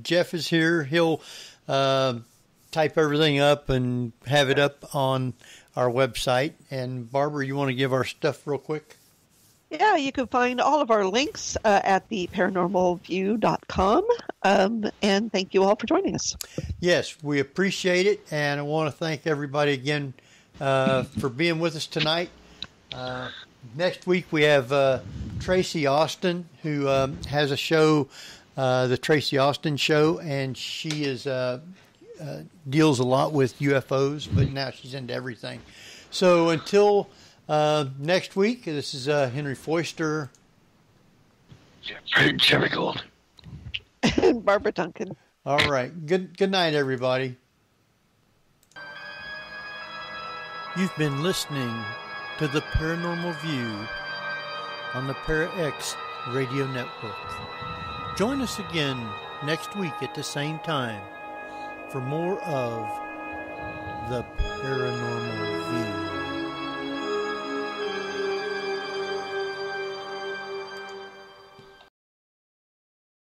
Jeff is here. He'll type everything up and have it up on our website. And Barbara, you want to give our stuff real quick? Yeah, you can find all of our links at the paranormalview.com. And thank you all for joining us. Yes, we appreciate it. And I want to thank everybody again for being with us tonight. Next week we have Tracy Austin, who has a show, the Tracy Austin Show, and she is deals a lot with UFOs, but now she's into everything. So until next week, this is Henry Foister. Jerry Gold. And Barbara Duncan. All right. Good night, everybody. You've been listening to the Paranormal View on the ParaX Radio Network. Join us again next week at the same time for more of the Paranormal